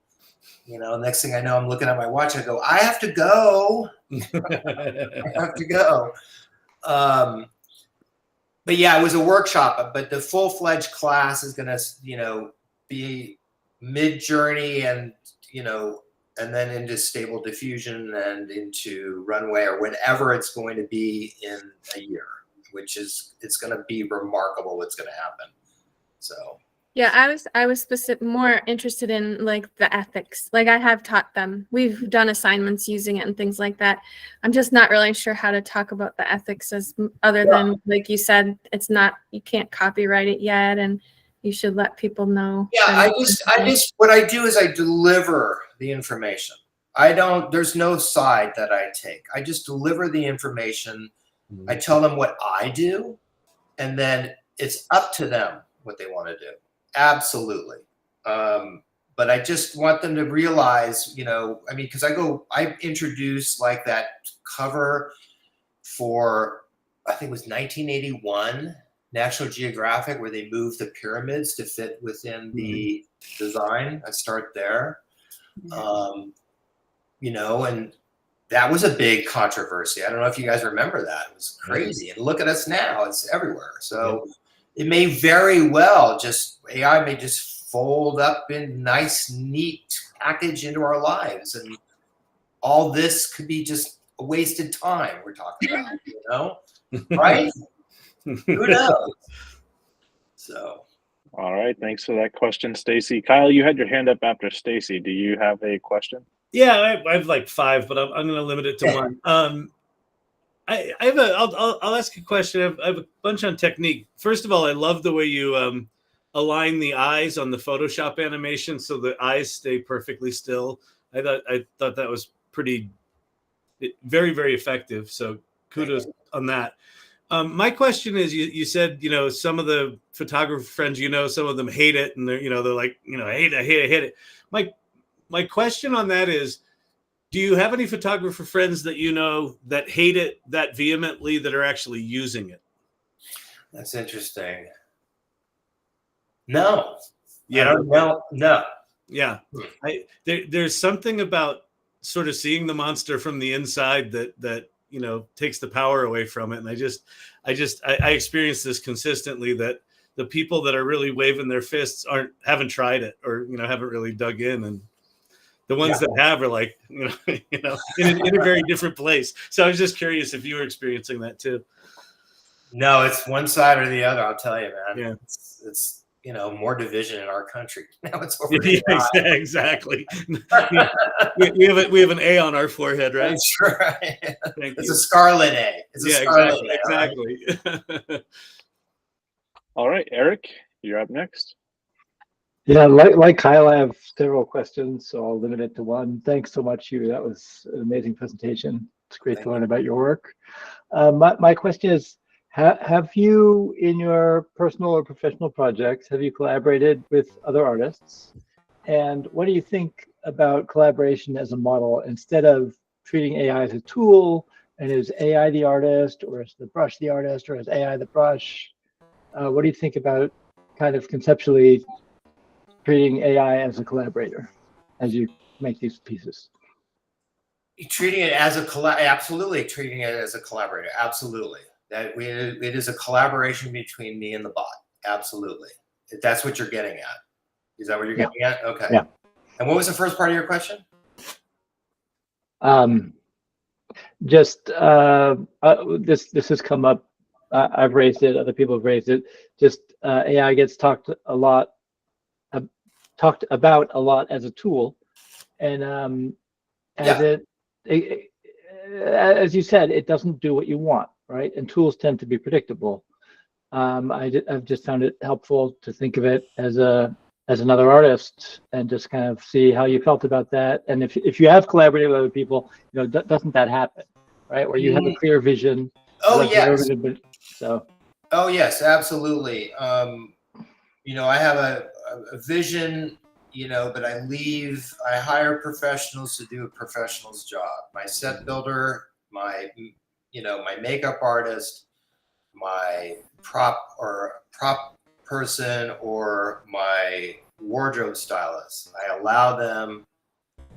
you know, next thing I know, I'm looking at my watch. I go, I have to go. I have to go. But yeah, it was a workshop. But the full-fledged class is going to, you know, be mid-journey, and you know, and then into Stable Diffusion and into Runway, or whenever it's going to be in a year, it's going to be remarkable what's going to happen. So yeah, I was more interested in like the ethics. Like I have taught them. We've done assignments using it and things like that. I'm just not really sure how to talk about the ethics other than like you said, you can't copyright it yet, and you should let people know. Yeah, I just what I do is I deliver the information. There's no side that I take. I just deliver the information. I tell them what I do, and then it's up to them what they want to do. Absolutely. But I just want them to realize, you know, I mean, because I introduced like that cover for, I think it was 1981, National Geographic, where they moved the pyramids to fit within the design. I start there. You know, and that was a big controversy. I don't know if you guys remember that. It was crazy. And look at us now, it's everywhere. So it may very well AI may just fold up in nice, neat package into our lives. And all this could be just a wasted time we're talking about, you know? Right? Who knows? So. All right. Thanks for that question, Stacy. Kyle, you had your hand up after Stacy. Do you have a question? Yeah, I have like 5, but I'm going to limit it to one. I'll ask a question. I have a bunch on technique. First of all, I love the way you align the eyes on the Photoshop animation so the eyes stay perfectly still. I thought that was very, very effective. So kudos on that. My question is, you said, you know, some of the photographer friends, you know, some of them hate it, and they're like, you know, I hate it. My question on that is, do you have any photographer friends that you know that hate it that vehemently that are actually using it? That's interesting. No. Yeah. I don't know. No. Yeah. There's something about sort of seeing the monster from the inside that you know takes the power away from it. And I experience this consistently, that the people that are really waving their fists haven't tried it, or you know haven't really dug in, and the ones that have are like in a very different place. So I was just curious if you were experiencing that too. No, it's one side or the other. I'll tell you, man. Yeah. It's you know, more division in our country. Now it's over. Exactly. we have an A on our forehead, right? That's right. It's a scarlet A. It's a scarlet A. Exactly. Right? All right, Eric, you're up next. Yeah, like Kyle, I have several questions, so I'll limit it to one. Thanks so much, Hugh. That was an amazing presentation. It's great to learn about your work. My question is, have you, in your personal or professional projects, have you collaborated with other artists? And what do you think about collaboration as a model, instead of treating AI as a tool, and is AI the artist, or is the brush the artist, or is AI the brush? What do you think about kind of conceptually treating AI as a collaborator as you make these pieces? Treating it as absolutely treating it as a collaborator. Absolutely. It is a collaboration between me and the bot. Absolutely. If that's what you're getting at. Is that what you're getting at? Okay. Yeah. And what was the first part of your question? Just this has come up. I've raised it. Other people have raised it. Just AI gets talked about a lot as a tool, and as you said, it doesn't do what you want, right? And tools tend to be predictable. I've just found it helpful to think of it as another artist, and just kind of see how you felt about that. And if you have collaborated with other people, you know, doesn't that happen, right? Where you have a clear vision. Oh yes. Oh yes, absolutely. You know, I have a vision, you know, but I hire professionals to do a professional's job. My set builder, my makeup artist, my prop person, or my wardrobe stylist. I allow them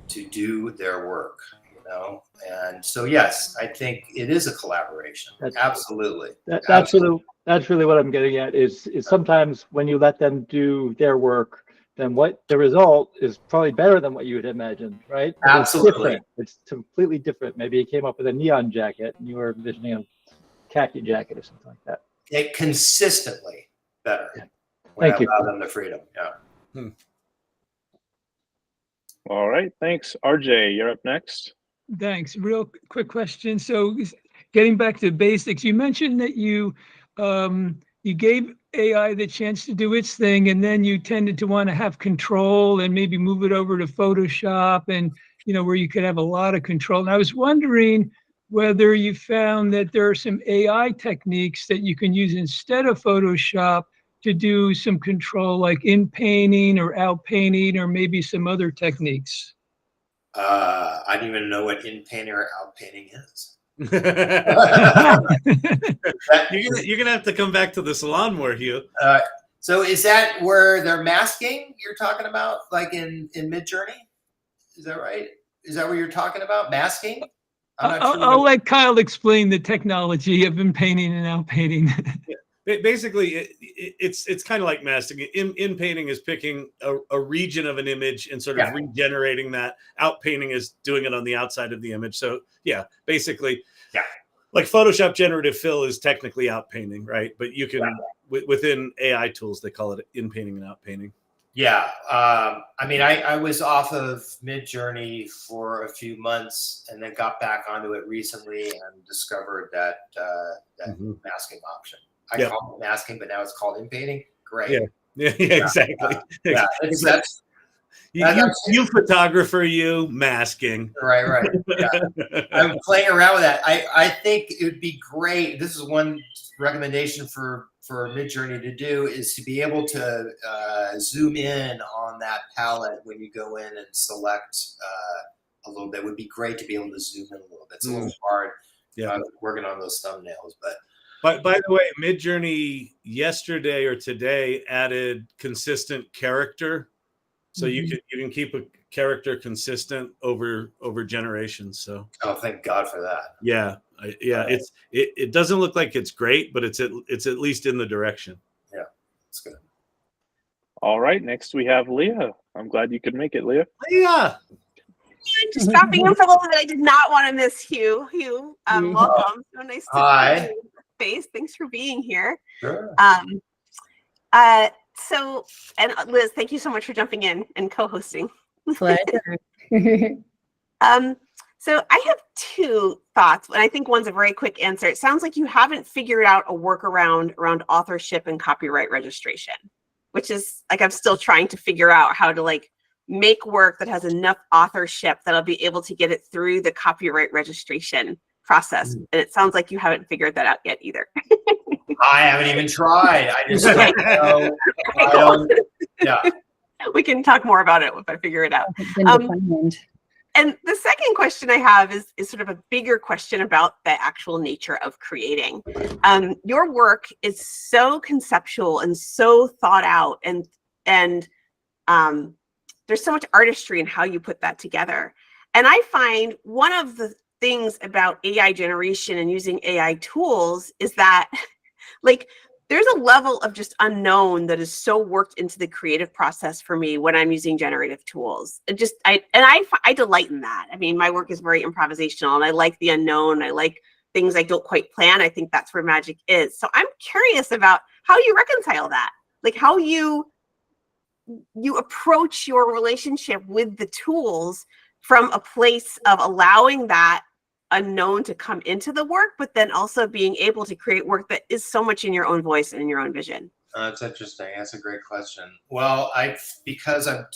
to do their work, you know? And so, yes, I think it is a collaboration. Absolutely. That's really what I'm getting at, is sometimes when you let them do their work, then what the result is probably better than what you had imagined, right? Absolutely. It's completely different. Maybe you came up with a neon jacket and you were envisioning a khaki jacket or something like that. It consistently better. Yeah. When Thank you. I allow them the freedom. Yeah. All right, thanks. RJ, you're up next. Thanks. Real quick question. So getting back to basics, you mentioned that you gave AI the chance to do its thing, and then you tended to want to have control and maybe move it over to Photoshop, and where you could have a lot of control. And I was wondering, whether you found that there are some AI techniques that you can use instead of Photoshop to do some control, like in painting or out painting, or maybe some other techniques. I don't even know what in painting or out painting is. You're gonna have to come back to the salon more, Hugh. So is that where they're masking you're talking about, like in Midjourney? Is that right? Is that what you're talking about? Masking? I'll let Kyle explain the technology of in painting and out painting. Basically, it's kind of like masking. In painting is picking a region of an image and sort of regenerating that. Out painting is doing it on the outside of the image. So yeah, basically, like Photoshop generative fill is technically out painting, right? But you can within AI tools they call it in painting and out painting. Yeah, I mean, I was off of Midjourney for a few months and then got back onto it recently and discovered that masking option. I call it masking, but now it's called in painting. Great. Yeah, exactly. That's you photographer, you masking. Right. Yeah. I'm playing around with that. I think it would be great. This is one recommendation for Midjourney to do, is to be able to zoom in on that palette when you go in and select a little bit. It would be great to be able to zoom in a little bit. It's a little hard working on those thumbnails, but. By the way, Midjourney yesterday or today added consistent character, so you can keep a character consistent over generations. So thank God for that. Yeah, it doesn't look like it's great, but it's at least in the direction. Yeah, it's good. All right, next we have Leah. I'm glad you could make it, Leah. Leah. Just dropping in for a little bit. I did not want to miss Hugh. Hugh, welcome. So nice to see you face. Thanks for being here. Sure. So, and Liz, thank you so much for jumping in and co-hosting. Pleasure. So I have two thoughts, and I think one's a very quick answer. It sounds like you haven't figured out a workaround around authorship and copyright registration, which is like, I'm still trying to figure out how to like make work that has enough authorship that I'll be able to get it through the copyright registration process. And it sounds like you haven't figured that out yet either. I haven't even tried. I just don't know. We can talk more about it if I figure it out. And the second question I have is sort of a bigger question about the actual nature of creating. Your work is so conceptual and so thought out, and there's so much artistry in how you put that together. And I find one of the things about AI generation and using AI tools is that like there's a level of just unknown that is so worked into the creative process for me when I'm using generative tools. I delight in that. I mean, my work is very improvisational and I like the unknown. I like things I don't quite plan. I think that's where magic is. So I'm curious about how you reconcile that, like how you approach your relationship with the tools from a place of allowing that unknown to come into the work, but then also being able to create work that is so much in your own voice and in your own vision. That's interesting. That's a great question. Well, because I'm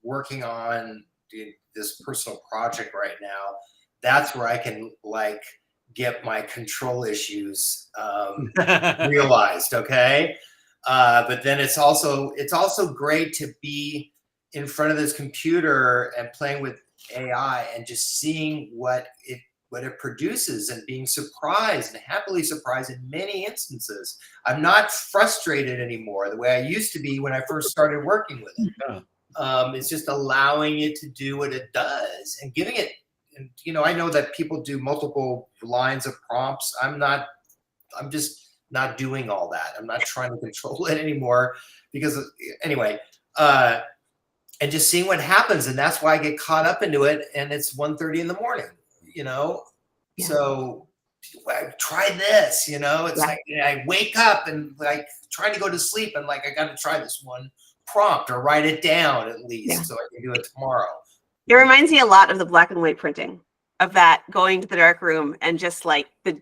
working on this personal project right now. That's where I can like get my control issues realized. Okay. But then it's also great to be in front of this computer and playing with AI and just seeing what it produces and being surprised and happily surprised in many instances. I'm not frustrated anymore the way I used to be when I first started working with it. It's just allowing it to do what it does and giving it, and I know that people do multiple lines of prompts. I'm just not doing all that. I'm not trying to control it anymore because anyway, and just seeing what happens. And that's why I get caught up into it. And it's 1:30 in the morning, So I try this, it's like I wake up and like trying to go to sleep and like, I got to try this one prompt or write it down at least so I can do it tomorrow. It reminds me a lot of the black and white printing of that, going to the dark room and just like the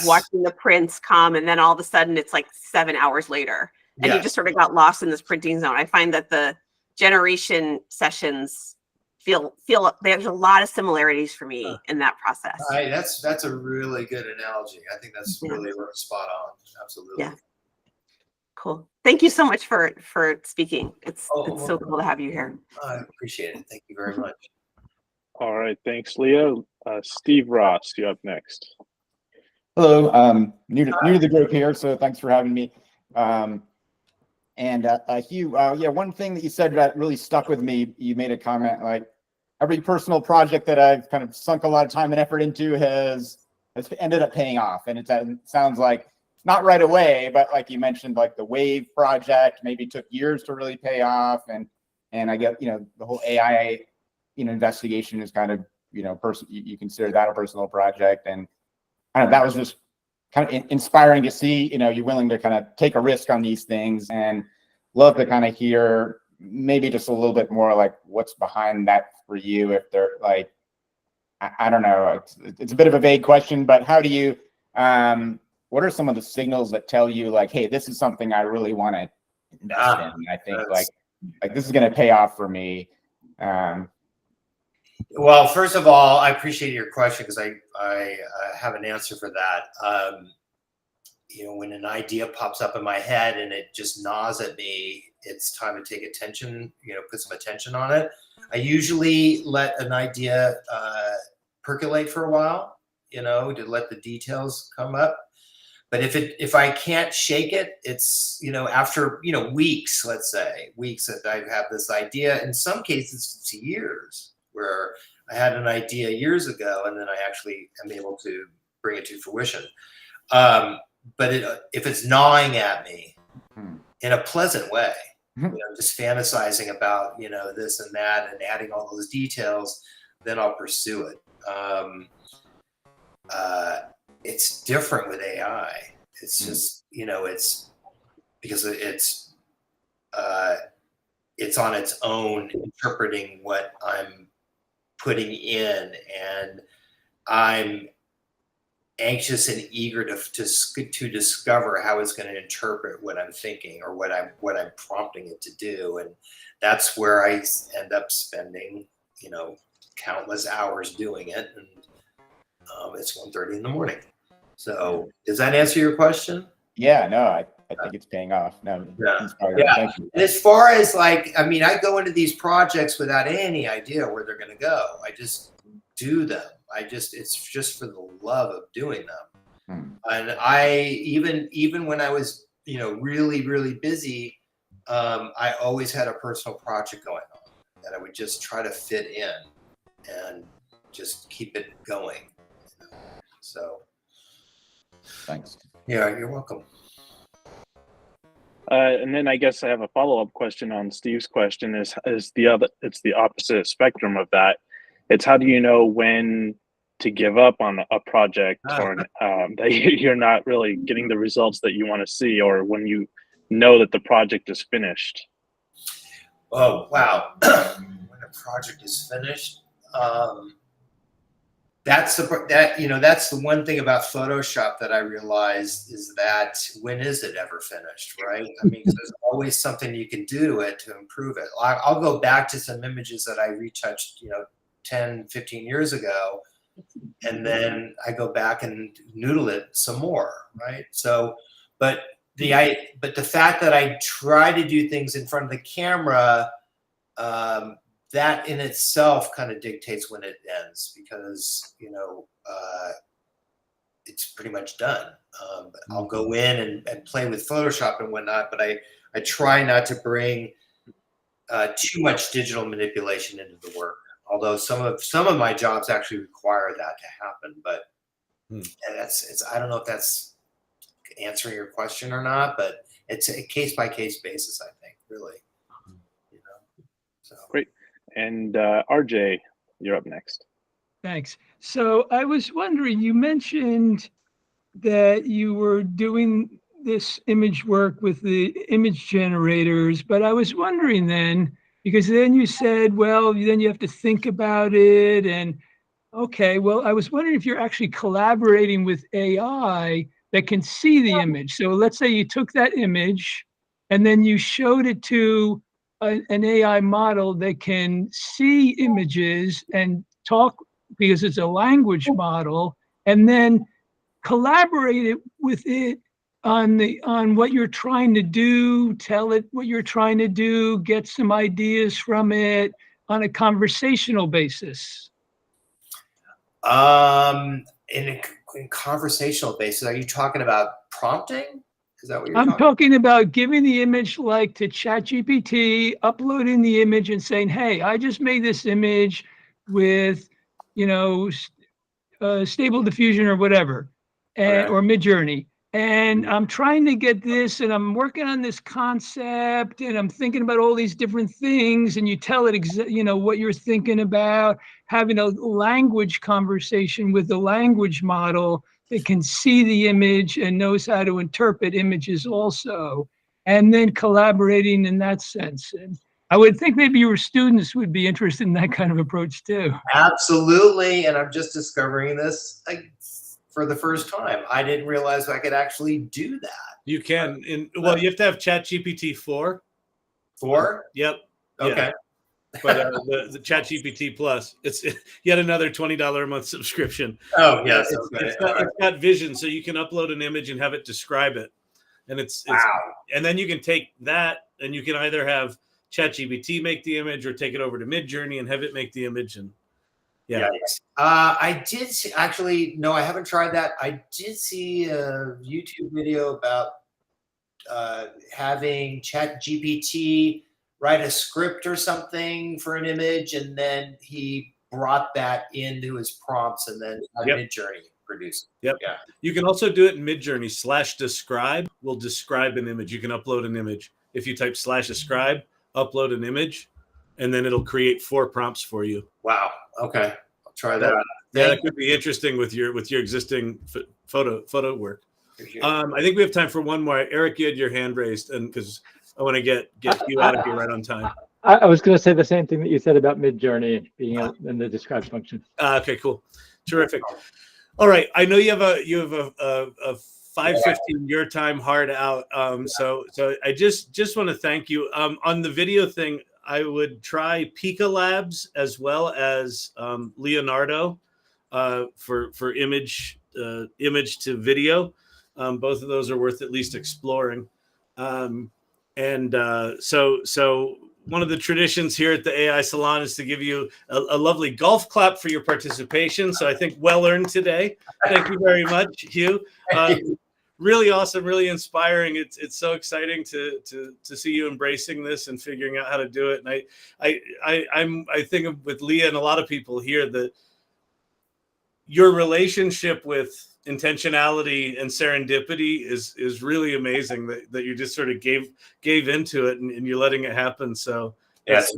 watching the prints come. And then all of a sudden it's like 7 hours later and you just sort of got lost in this printing zone. I find that the generation sessions feel there's a lot of similarities for me in that process. That's a really good analogy. I think that's really spot on. Absolutely. Yeah. Cool. Thank you so much for speaking. It's so cool to have you here. I appreciate it. Thank you very much. All right, thanks, Leah. Steve Ross, you up next. Hello, new to the group here, so thanks for having me. Hugh, yeah, one thing that you said that really stuck with me, you made a comment like every personal project that I've kind of sunk a lot of time and effort into has ended up paying off. And it sounds like not right away, but like you mentioned, like the Wave project maybe took years to really pay off. And I get, the whole AI, investigation is kind of, you consider that a personal project. And that was just kind of inspiring to see, you're willing to kind of take a risk on these things, and love to kind of hear maybe just a little bit more like what's behind that for you. If they're like, I don't know, it's a bit of a vague question, but how do you, what are some of the signals that tell you like, hey, this is something I really want to invest in? I think like this is going to pay off for me. Well, first of all, I appreciate your question because I have an answer for that. When an idea pops up in my head and it just gnaws at me, it's time to take attention, put some attention on it. I usually let an idea percolate for a while, to let the details come up. But if I can't shake it, it's, after, weeks, let's say, weeks that I have this idea. In some cases, it's years, where I had an idea years ago and then I actually am able to bring it to fruition. But if it's gnawing at me in a pleasant way, just fantasizing about, this and that and adding all those details, then I'll pursue it. It's different with AI. It's just, it's because it's on its own interpreting what I'm putting in, and I'm anxious and eager to discover how it's going to interpret what I'm thinking or what I'm prompting it to do. And that's where I end up spending, countless hours doing it. And it's 1:30 in the morning. So does that answer your question? Yeah, no, I think it's paying off. No, yeah. Thank you. And as far as I go into these projects without any idea where they're going to go. I just do them. It's just for the love of doing them. And I, even when I was, really, really busy, I always had a personal project going on that I would just try to fit in and just keep it going. So. Thanks. Yeah, you're welcome. And then I guess I have a follow-up question on Steve's question. It's the opposite spectrum of that. It's how do you know when to give up on a project or that you're not really getting the results that you want to see, or when you know that the project is finished? Oh, wow. When a project is finished, that's the one thing about Photoshop that I realized is that when is it ever finished, right? I mean, there's always something you can do to it to improve it. I'll go back to some images that I retouched, 10, 15 years ago, and then I go back and noodle it some more, right? So, but the fact that I try to do things in front of the camera, that in itself kind of dictates when it ends, because it's pretty much done. I'll go in and play with Photoshop and whatnot, but I try not to bring too much digital manipulation into the work. Although some of my jobs actually require that to happen, but I don't know if that's answering your question or not, but it's a case by case basis, I think, really. So. Great. And RJ, you're up next. Thanks. So I was wondering, you mentioned that you were doing this image work with the image generators, but I was wondering then, because then you said, well, then you have to think about it. And okay, well, I was wondering if you're actually collaborating with AI that can see the image. So let's say you took that image and then you showed it to an AI model that can see images and talk because it's a language model, and then collaborate it with it on what you're trying to do, tell it what you're trying to do, get some ideas from it on a conversational basis? In conversational basis, are you talking about prompting? Is that what you're I'm talking? talking about giving the image like to ChatGPT, uploading the image and saying, hey, I just made this image with, you know, Stable Diffusion or whatever, and or Midjourney. And I'm trying to get this, and I'm working on this concept, and I'm thinking about all these different things. And you tell it, you know, what you're thinking about, having a language conversation with the language model that can see the image and knows how to interpret images also, and then collaborating in that sense. And I would think maybe your students would be interested in that kind of approach too. Absolutely, and I'm just discovering this for the first time. I didn't realize I could actually do that. You can. Well, you have to have ChatGPT 4. 4? Yep. Okay. Yeah. But the ChatGPT Plus, it's yet another $20 a month subscription. Oh yes, it's got vision, so you can upload an image and have it describe it, and and then you can take that and you can either have ChatGPT make the image or take it over to Midjourney and have it make the image. And yeah, I did see, actually, no, I haven't tried that. I did see a YouTube video about having ChatGPT write a script or something for an image, and then he brought that into his prompts, and then Midjourney produced it. Yep. Yeah. You can also do it in Midjourney. /describe will describe an image. You can upload an image. If you type /describe, upload an image, and then it'll create 4 prompts for you. Wow. Okay. I'll try that. Yeah, that could be interesting with your existing photo work. I think we have time for one more. Eric, you had your hand raised, and because I want to get you out of here right on time. I was going to say the same thing that you said about Midjourney being in the describe function. Okay, cool, terrific. All right, I know you have a 5:15 your time hard out. So I just want to thank you. On the video thing, I would try Pika Labs as well as Leonardo for image to video. Both of those are worth at least exploring. So one of the traditions here at the AI Salon is to give you a lovely golf clap for your participation. So I think well earned today. Thank you very much, Hugh. Really awesome, really inspiring. It's so exciting to see you embracing this and figuring out how to do it. And I think of, with Leah and a lot of people here, that your relationship with intentionality and serendipity is really amazing, that you just sort of gave into it and you're letting it happen. So it's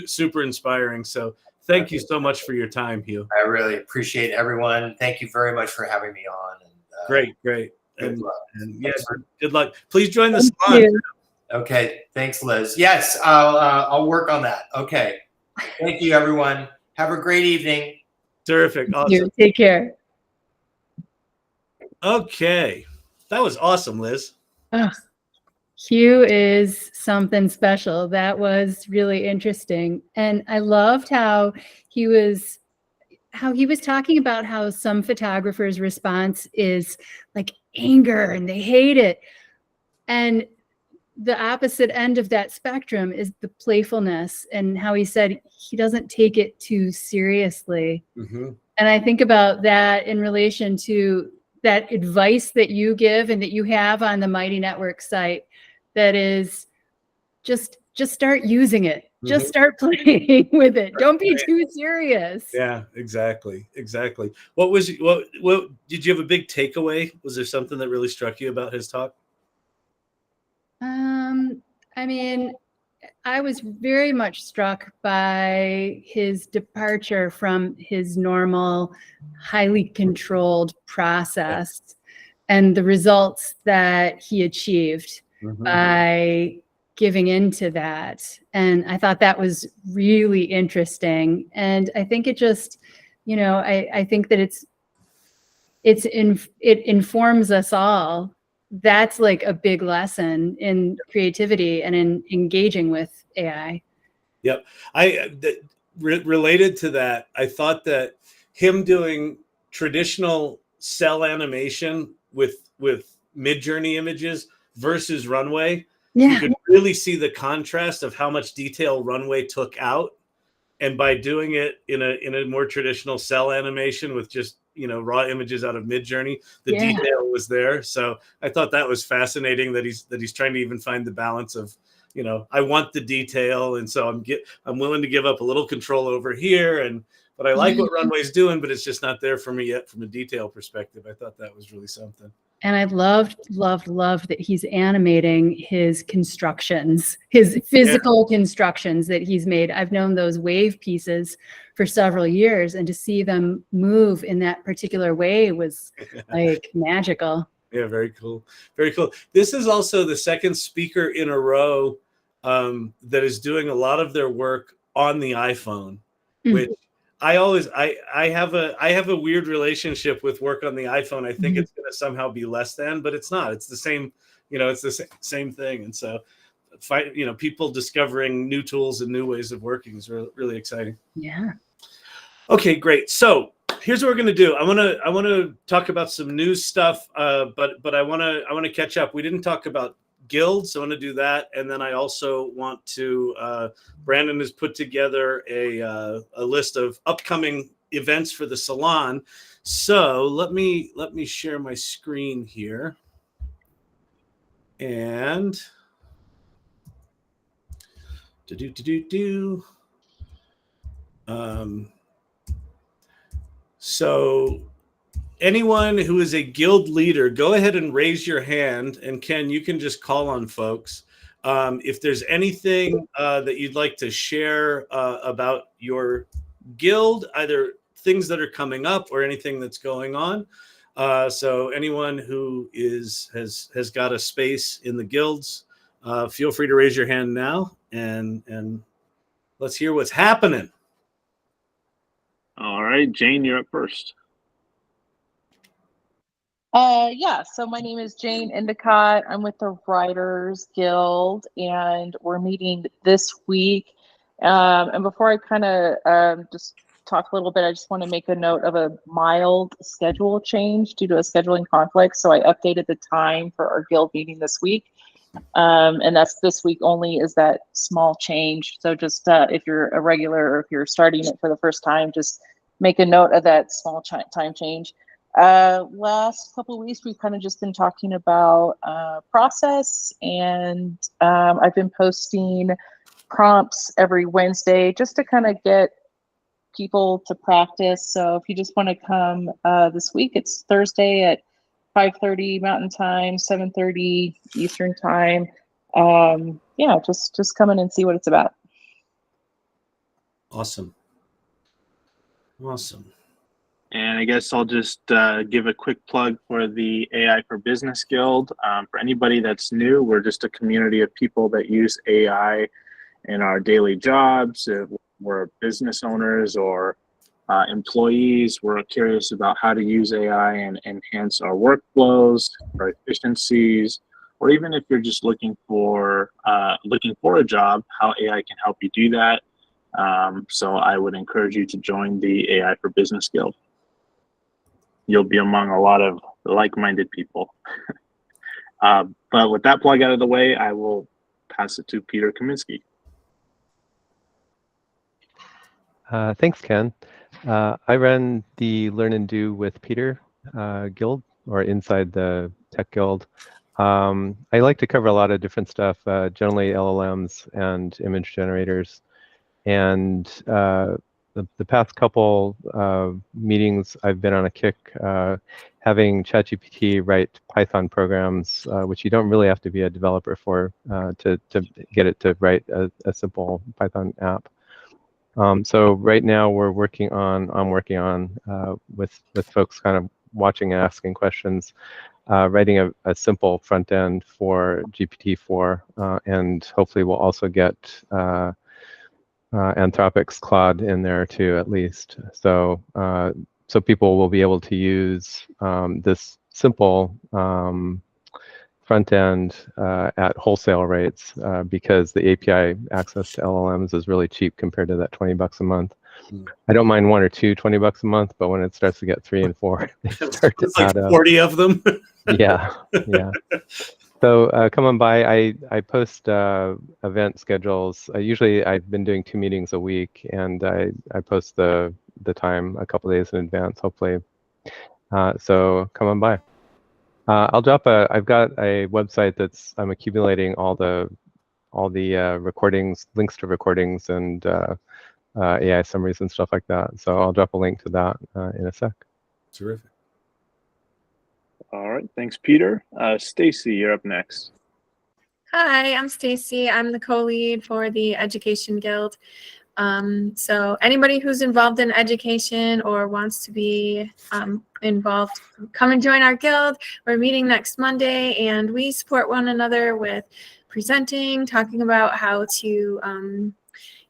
super inspiring. So thank you so much for your time, Hugh. I really appreciate everyone. Thank you very much for having me on. And, great. Good luck. And yes, good luck. Please join the salon. Okay, thanks, Liz. Yes, I'll work on that. Okay, thank you, everyone. Have a great evening. Terrific. Awesome. Take care. Okay, that was awesome, Liz. Oh, Hugh is something special. That was really interesting, and I loved how he was talking about how some photographers' response is like anger and they hate it, and the opposite end of that spectrum is the playfulness, and how he said he doesn't take it too seriously. Mm-hmm. And I think about that in relation to that advice that you give and that you have on the Mighty Network site, that is just start using it. Mm-hmm. Just start playing with it. Don't be too serious. Yeah, exactly. What did you have a big takeaway? Was there something that really struck you about his talk? I mean, I was very much struck by his departure from his normal, highly controlled process and the results that he achieved by giving into that. And I thought that was really interesting. And I think it just, I think that it informs us all that's like a big lesson in creativity and in engaging with AI. Yep. Related to that, I thought that him doing traditional cell animation with mid-journey images versus Runway, you could really see the contrast of how much detail Runway took out. And by doing it in a more traditional cell animation with just, raw images out of Mid-Journey, the detail was there. So I thought that was fascinating that he's trying to even find the balance of, I want the detail, and so I'm willing to give up a little control over here, but I like what Runway's doing, but it's just not there for me yet from a detail perspective. I thought that was really something. And I loved that he's animating his constructions, his physical constructions that he's made. I've known those wave pieces for several years, and to see them move in that particular way was like magical. Yeah, very cool. Very cool. This is also the second speaker in a row that is doing a lot of their work on the iPhone, which I have a weird relationship with work on the iPhone. I think it's going to somehow be less than, but it's not. It's the same, it's the same thing. And so, people discovering new tools and new ways of working is really exciting. Yeah. Okay, great. So here's what we're going to do. I want to talk about some news stuff, but I want to catch up. We didn't talk about guilds, so I want to do that, and then I also want to. Brandon has put together a list of upcoming events for the salon. So let me share my screen here, and So anyone who is a guild leader, go ahead and raise your hand. And Ken, you can just call on folks. If there's anything that you'd like to share about your guild, either things that are coming up or anything that's going on. So anyone who has got a space in the guilds, feel free to raise your hand now, and let's hear what's happening. All right, Jane, you're up first. Yeah, so my name is Jane Endicott. I'm with the Writers Guild, and we're meeting this week. And before I kind of just talk a little bit, I just want to make a note of a mild schedule change due to a scheduling conflict. So I updated the time for our guild meeting this week. And that's this week only, is that small change. So just if you're a regular or if you're starting it for the first time, just make a note of that small time change. Last couple of weeks, we've kind of just been talking about process, and I've been posting prompts every Wednesday just to kind of get people to practice. So if you just want to come this week, it's Thursday at 5:30 Mountain Time, 7:30 Eastern Time. Yeah, just come in and see what it's about. Awesome. And I guess I'll just give a quick plug for the AI for Business Guild. For anybody that's new, we're just a community of people that use AI in our daily jobs. If we're business owners or employees, we're curious about how to use AI and enhance our workflows, our efficiencies, or even if you're just looking for a job, how AI can help you do that. So I would encourage you to join the AI for Business Guild. You'll be among a lot of like-minded people. But with that plug out of the way, I will pass it to Peter Kaminsky. Thanks, Ken. I run the Learn and Do with Peter Guild, or inside the Tech Guild. I like to cover a lot of different stuff, generally LLMs and image generators. And the past couple meetings, I've been on a kick having ChatGPT write Python programs, which you don't really have to be a developer for to get it to write a simple Python app. So right now I'm working on with folks kind of watching and asking questions, writing a simple front end for GPT-4, and hopefully we'll also get Anthropic's Claude in there too, at least. So so people will be able to use this simple front end at wholesale rates because the API access to LLMs is really cheap compared to that $20 a month. I don't mind 1 or 2 $20 a month, but when it starts to get 3 and 4, they start to like add up. 40 of them. Yeah, yeah. So come on by. I post event schedules. Usually I've been doing 2 meetings a week, and I post the time a couple days in advance, hopefully. So come on by. I've got a website that's I'm accumulating all the recordings, links to recordings, and AI summaries and stuff like that. So I'll drop a link to that in a sec. Terrific. All right, thanks, Peter. Stacy, you're up next. Hi, I'm Stacy. I'm the co-lead for the Education Guild. So anybody who's involved in education or wants to be involved, come and join our guild. We're meeting next Monday, and we support one another with presenting, talking about how to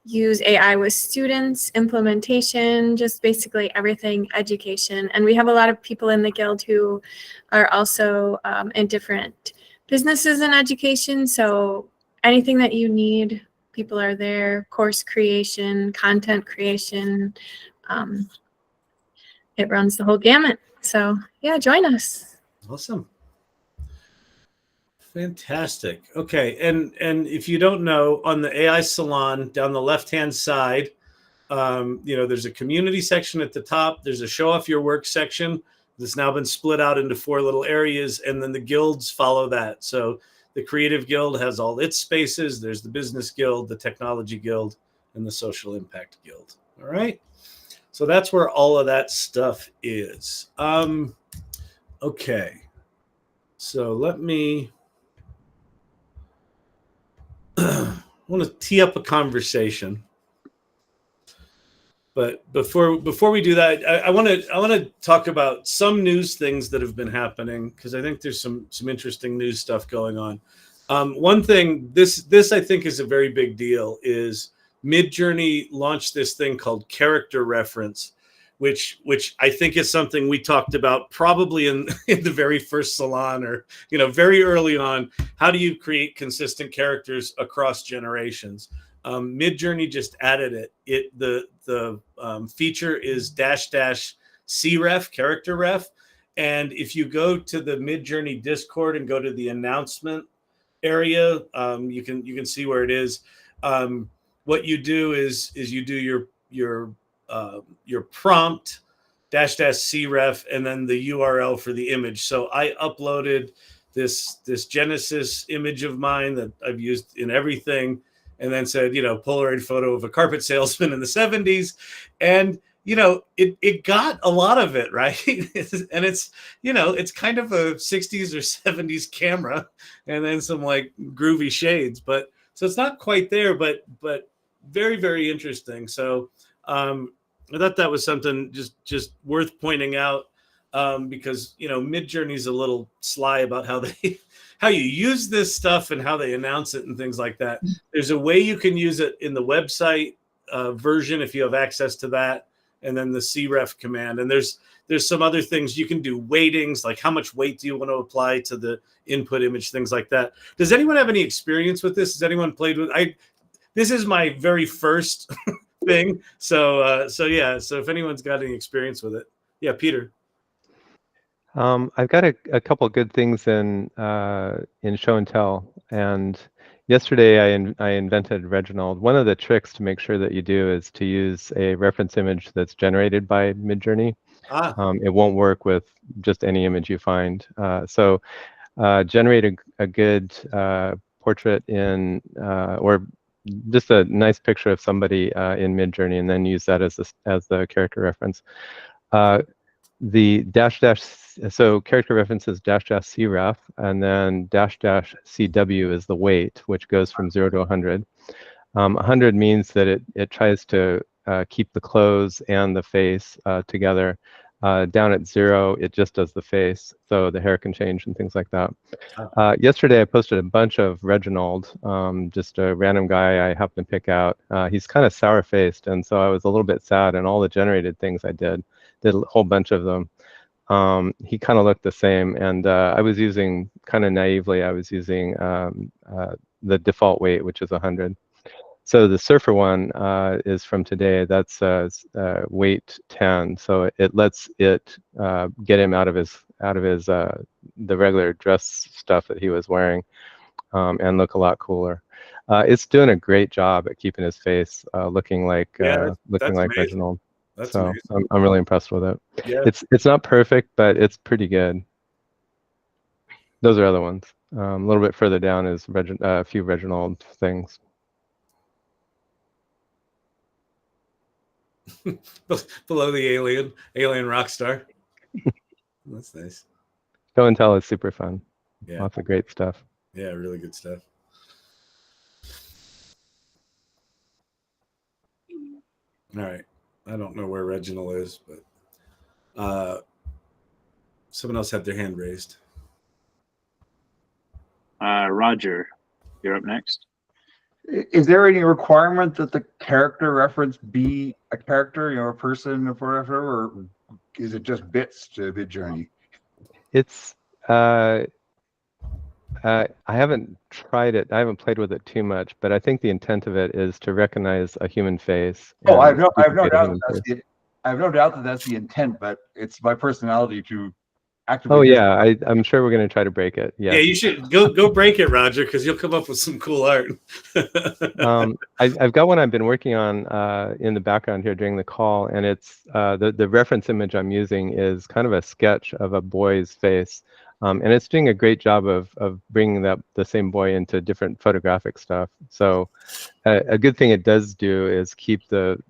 use AI with students, implementation, just basically everything education. And we have a lot of people in the guild who are also in different businesses in education. So anything that you need, people are there. Course creation, content creation. It runs the whole gamut. So yeah, join us. Awesome. Fantastic. Okay, and if you don't know, on the AI Salon down the left-hand side, there's a community section at the top. There's a show off your work section that's now been split out into 4 little areas, and then the guilds follow that. So the Creative Guild has all its spaces. There's the Business Guild, the Technology Guild, and the Social Impact Guild. All right. So that's where all of that stuff is. Okay. So let me. I want to tee up a conversation, but before we do that, I want to talk about some news things that have been happening, because I think there's some interesting news stuff going on. One thing, this I think is a very big deal, is Midjourney launched this thing called character reference, which I think is something we talked about probably in the very first salon, or very early on. How do you create consistent characters across generations? Midjourney just added it. The feature is --cref, character ref, and if you go to the Midjourney Discord and go to the announcement area, you can see where it is. What you do is you do your prompt --cref and then the URL for the image. So I uploaded this Genesis image of mine that I've used in everything, and then said, Polaroid photo of a carpet salesman in the 70s, and it got a lot of it, right? And it's kind of a 60s or 70s camera, and then some like groovy shades, but so it's not quite there, but very, very interesting. So I thought that was something just worth pointing out, because Midjourney's a little sly about how you use this stuff and how they announce it and things like that. There's a way you can use it in the website version if you have access to that, and then the cref command. And there's some other things you can do, weightings, like how much weight do you want to apply to the input image, things like that. Does anyone have any experience with this? Has anyone played with? This is my very first thing. So yeah. So if anyone's got any experience with it, yeah, Peter. I've got a couple of good things in show and tell. And yesterday I invented Reginald. One of the tricks to make sure that you do is to use a reference image that's generated by Midjourney. It won't work with just any image you find. So generate a good portrait in or just a nice picture of somebody in Midjourney, and then use that as the character reference. The so character reference is --cref, and then --cw is the weight, which goes from 0 to 100. 100 means that it tries to keep the clothes and the face together. Down at 0, it just does the face, so the hair can change and things like that. Yesterday I posted a bunch of Reginald, just a random guy I happened to pick out. He's kind of sour-faced, and so I was a little bit sad, and all the generated things I did a whole bunch of them. he kind of looked the same. And I was using, kind of naively, I was using the default weight, which is 100. So the surfer one is from today. That's weight 10. So it lets it get him out of his the regular dress stuff that he was wearing, and look a lot cooler. It's doing a great job at keeping his face looking like amazing. Reginald. That's so amazing. I'm really impressed with it. Yeah. It's not perfect, but it's pretty good. Those are other ones. A little bit further down is a few Reginald things. Below the alien rock star. That's nice. Show and tell is super fun. Yeah. Lots of great stuff. Yeah, really good stuff. All right. I don't know where Reginald is, but someone else had their hand raised. Roger, you're up next. Is there any requirement that the character reference be a character, a person or whatever, or is it just bits to Midjourney? It's I haven't tried it. I haven't played with it too much, but I think the intent of it is to recognize a human face. Oh, I have no doubt that that's the intent, but it's my personality to actively. Oh yeah, I'm sure we're going to try to break it. Yes. Yeah, you should go break it, Roger, because you'll come up with some cool art. I've got one I've been working on in the background here during the call, and it's the reference image I'm using is kind of a sketch of a boy's face, and it's doing a great job of bringing the same boy into different photographic stuff. So a good thing it does do is keep the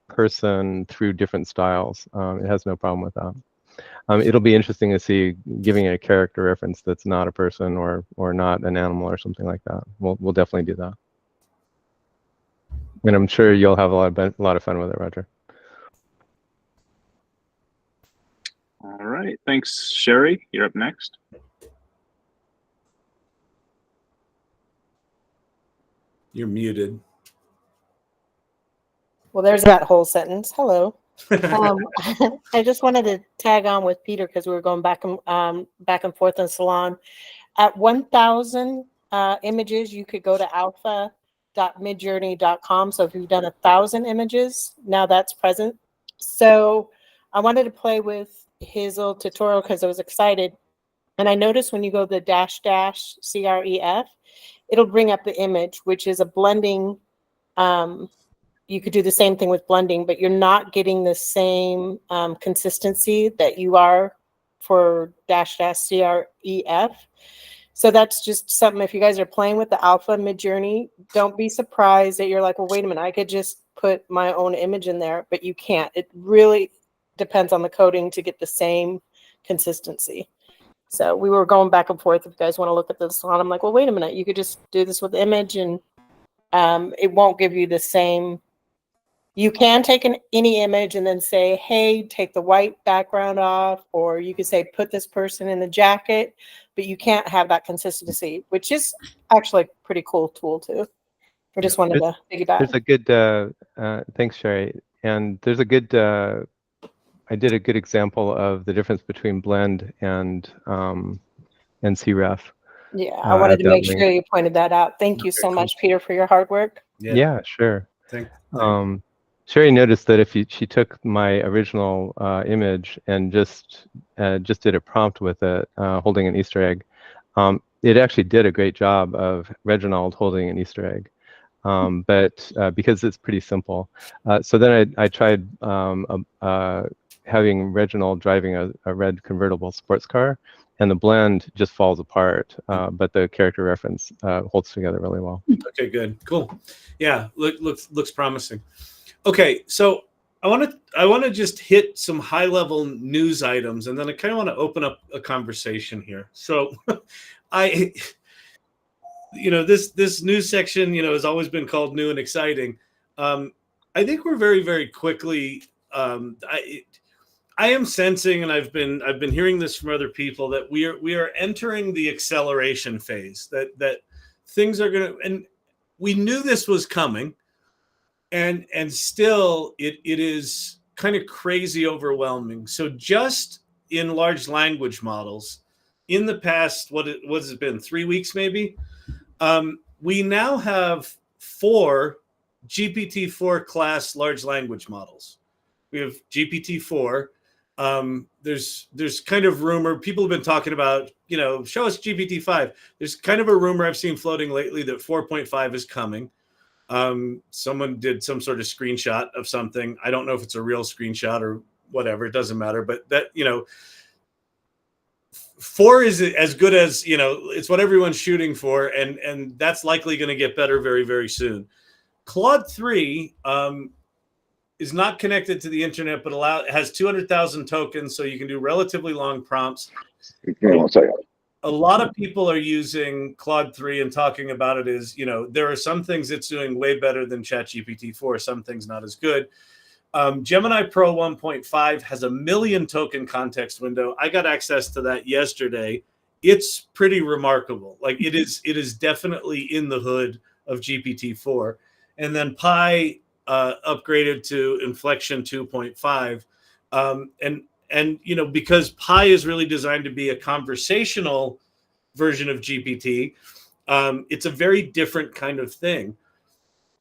person through different styles. It has no problem with that. It'll be interesting to see giving a character reference that's not a person or not an animal or something like that. We'll definitely do that, and I'm sure you'll have a lot of fun with it, Roger. All right, thanks, Sherry. You're up next. You're muted. Well, there's that whole sentence. Hello. I just wanted to tag on with Peter because we were going back and forth in Salon. At 1,000 images, you could go to alpha.midjourney.com. So if you've done 1,000 images, now that's present. So I wanted to play with his little tutorial because I was excited. And I noticed when you go the --CREF, it'll bring up the image, which is a blending. You could do the same thing with blending, but you're not getting the same consistency that you are for --CREF. So that's just something, if you guys are playing with the Alpha Midjourney, don't be surprised that you're like, well, wait a minute, I could just put my own image in there, but you can't. It really depends on the coding to get the same consistency. So we were going back and forth. If you guys want to look at this one, I'm like, well, wait a minute, you could just do this with the image and it won't give you the same. You can take any image and then say, hey, take the white background off, or you could say, put this person in the jacket, but you can't have that consistency, which is actually a pretty cool tool too. I just wanted to piggyback. There's a good, thanks, Sherry. And there's a good, I did a good example of the difference between blend and CREF. Yeah, I wanted to make sure you pointed that out. Thank you so much, Peter, for your hard work. Yeah, sure. Sherry noticed that if she took my original image and just did a prompt with it, holding an Easter egg, it actually did a great job of Reginald holding an Easter egg. But because it's pretty simple. So then I tried having Reginald driving a red convertible sports car, and the blend just falls apart, but the character reference holds together really well. Okay, good, cool. Yeah, looks promising. Okay, so I want to just hit some high level news items, and then I kind of want to open up a conversation here. So, this news section, has always been called new and exciting. I think we're very, very quickly. I am sensing, and I've been hearing this from other people, that we are entering the acceleration phase. That things are going to, and we knew this was coming. And still it is kind of crazy overwhelming. So just in large language models in the past, what has it been, 3 weeks maybe? We now have 4 GPT-4 class large language models. We have GPT-4. There's kind of rumor, people have been talking about, show us GPT-5. There's kind of a rumor I've seen floating lately that 4.5 is coming. Someone did some sort of screenshot of something. I don't know if it's a real screenshot or whatever, it doesn't matter, but that, 4 is as good as, it's what everyone's shooting for, and that's likely going to get better very, very soon. Claude 3 is not connected to the internet, but has 200,000 tokens, so you can do relatively long prompts. One second. A lot of people are using Claude 3 and talking about it as, there are some things it's doing way better than ChatGPT 4, some things not as good. Gemini Pro 1.5 has a 1 million token context window. I got access to that yesterday. It's pretty remarkable. Like it is definitely in the hood of GPT 4. And then Pi upgraded to Inflection 2.5. And because Pi is really designed to be a conversational version of GPT, it's a very different kind of thing.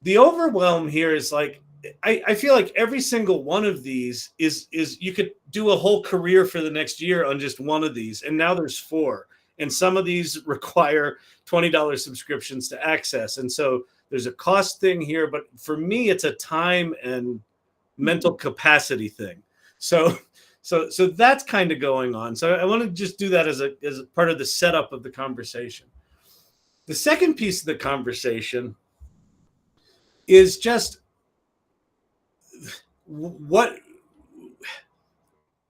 The overwhelm here is like, I feel like every single one of these is you could do a whole career for the next year on just one of these. And now there's 4. And some of these require $20 subscriptions to access. And so there's a cost thing here. But for me, it's a time and mental capacity thing. So that's kind of going on. So I want to just do that as a part of the setup of the conversation. The second piece of the conversation is just what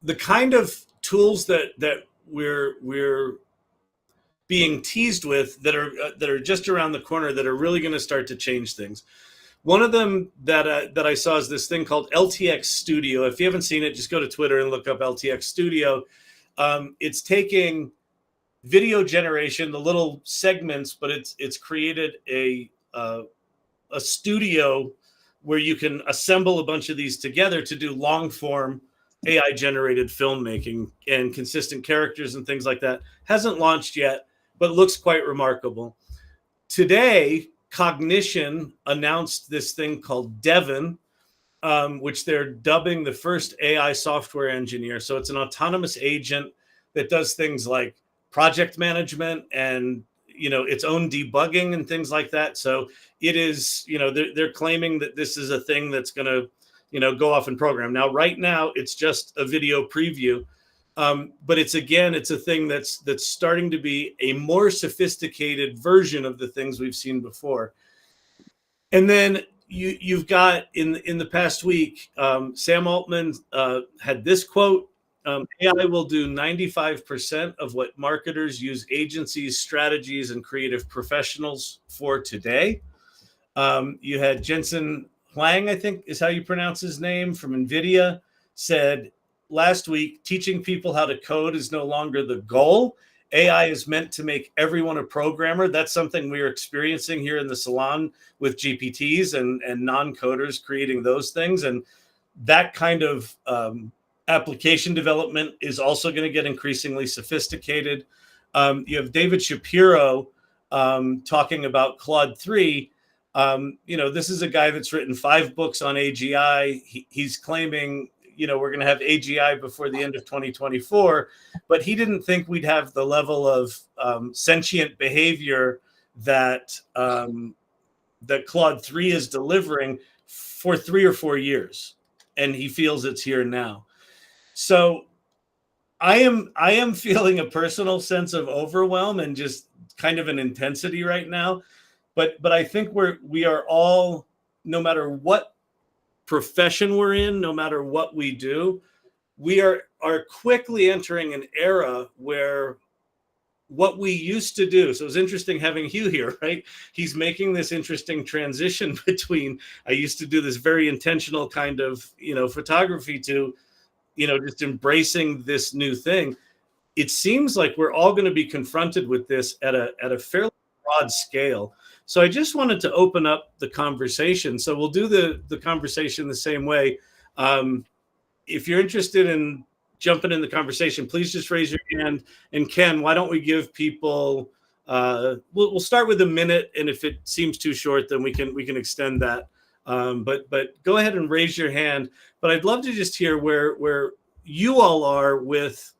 the kind of tools that we're being teased with that are just around the corner that are really going to start to change things. One of them that I saw is this thing called LTX Studio. If you haven't seen it, just go to Twitter and look up LTX Studio. It's taking video generation, the little segments, but it's created a studio where you can assemble a bunch of these together to do long form AI generated filmmaking and consistent characters and things like that. Hasn't launched yet, but looks quite remarkable. Today, Cognition announced this thing called Devin, which they're dubbing the first AI software engineer. So it's an autonomous agent that does things like project management and its own debugging and things like that. So it is, they're claiming that this is a thing that's going to, go off and program. Now, right now, it's just a video preview, but it's a thing that's starting to be a more sophisticated version of the things we've seen before. And then you've got in the past week, Sam Altman had this quote. AI will do 95% of what marketers use agencies, strategies, and creative professionals for today. You had Jensen Huang, I think is how you pronounce his name, from NVIDIA, said last week, teaching people how to code is no longer the goal. AI is meant to make everyone a programmer. That's something we are experiencing here in the salon with GPTs and non-coders creating those things. And that kind of application development is also going to get increasingly sophisticated. You have David Shapiro talking about Claude 3. This is a guy that's written 5 books on AGI. He's claiming, we're going to have AGI before the end of 2024, but he didn't think we'd have the level of sentient behavior that Claude 3 is delivering for 3 or 4 years, and he feels it's here now. So I am feeling a personal sense of overwhelm and just kind of an intensity right now. But I think we are all, no matter what profession we're in, no matter what we do, we are quickly entering an era where what we used to do. So it's interesting having Hugh here, right? He's making this interesting transition between, I used to do this very intentional kind of, photography to, just embracing this new thing. It seems like we're all going to be confronted with this at a fairly broad scale. So I just wanted to open up the conversation. So we'll do the conversation the same way. If you're interested in jumping in the conversation, please just raise your hand. And Ken, why don't we give people, we'll start with a minute, and if it seems too short, then we can extend that. But go ahead and raise your hand. But I'd love to just hear where you all are with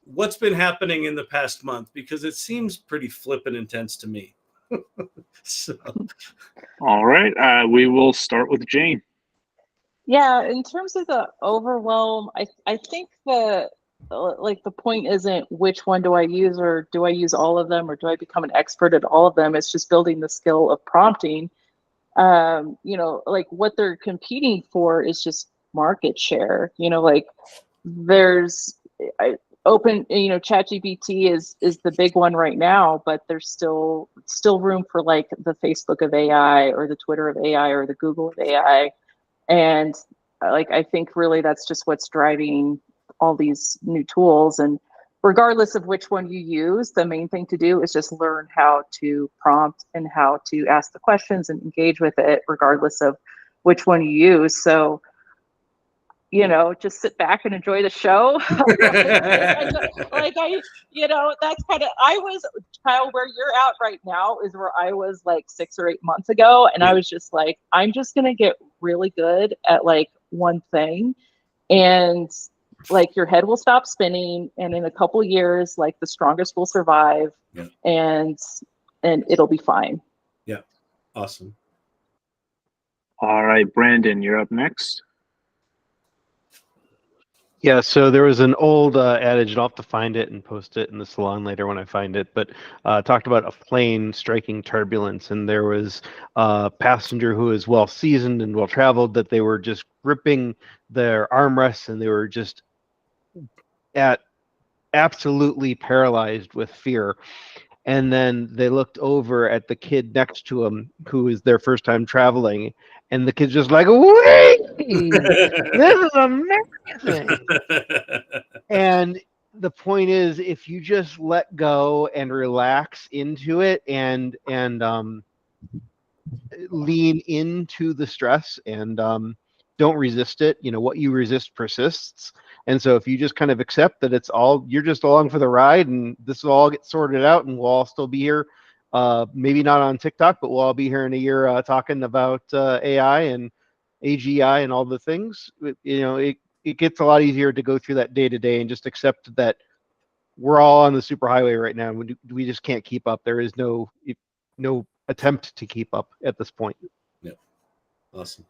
what's been happening in the past month, because it seems pretty flippin' intense to me. So. All right, we will start with Jane. Yeah, in terms of the overwhelm, I think the point isn't which one do I use, or do I use all of them, or do I become an expert at all of them. It's just building the skill of prompting. Like what they're competing for is just market share. Like there's ChatGPT is the big one right now, but there's still room for like the Facebook of AI, or the Twitter of AI, or the Google of AI. And like, I think really that's just what's driving all these new tools. And regardless of which one you use, the main thing to do is just learn how to prompt and how to ask the questions and engage with it, regardless of which one you use. So, just sit back and enjoy the show. That's kind of, Kyle, where you're at right now is where I was like 6 or 8 months ago. And I was just like, I'm just going to get really good at like one thing. And like your head will stop spinning. And in a couple of years, like the strongest will survive. Yeah. And it'll be fine. Yeah. Awesome. All right, Brandon, you're up next. Yeah, so there was an old adage, and I'll have to find it and post it in the salon later when I find it, but talked about a plane striking turbulence, and there was a passenger who was well seasoned and well traveled, that they were just gripping their armrests, and they were just absolutely paralyzed with fear. And then they looked over at the kid next to him, who is their first time traveling, and the kid's just like, wait, this is amazing. And the point is, if you just let go and relax into it and lean into the stress and don't resist it, what you resist persists. And so if you just kind of accept that you're just along for the ride, and this will all get sorted out, and we'll all still be here, maybe not on TikTok, but we'll all be here in a year talking about AI and AGI and all the things. It gets a lot easier to go through that day to day and just accept that we're all on the superhighway right now. We just can't keep up. There is no attempt to keep up at this point. Yeah. Awesome.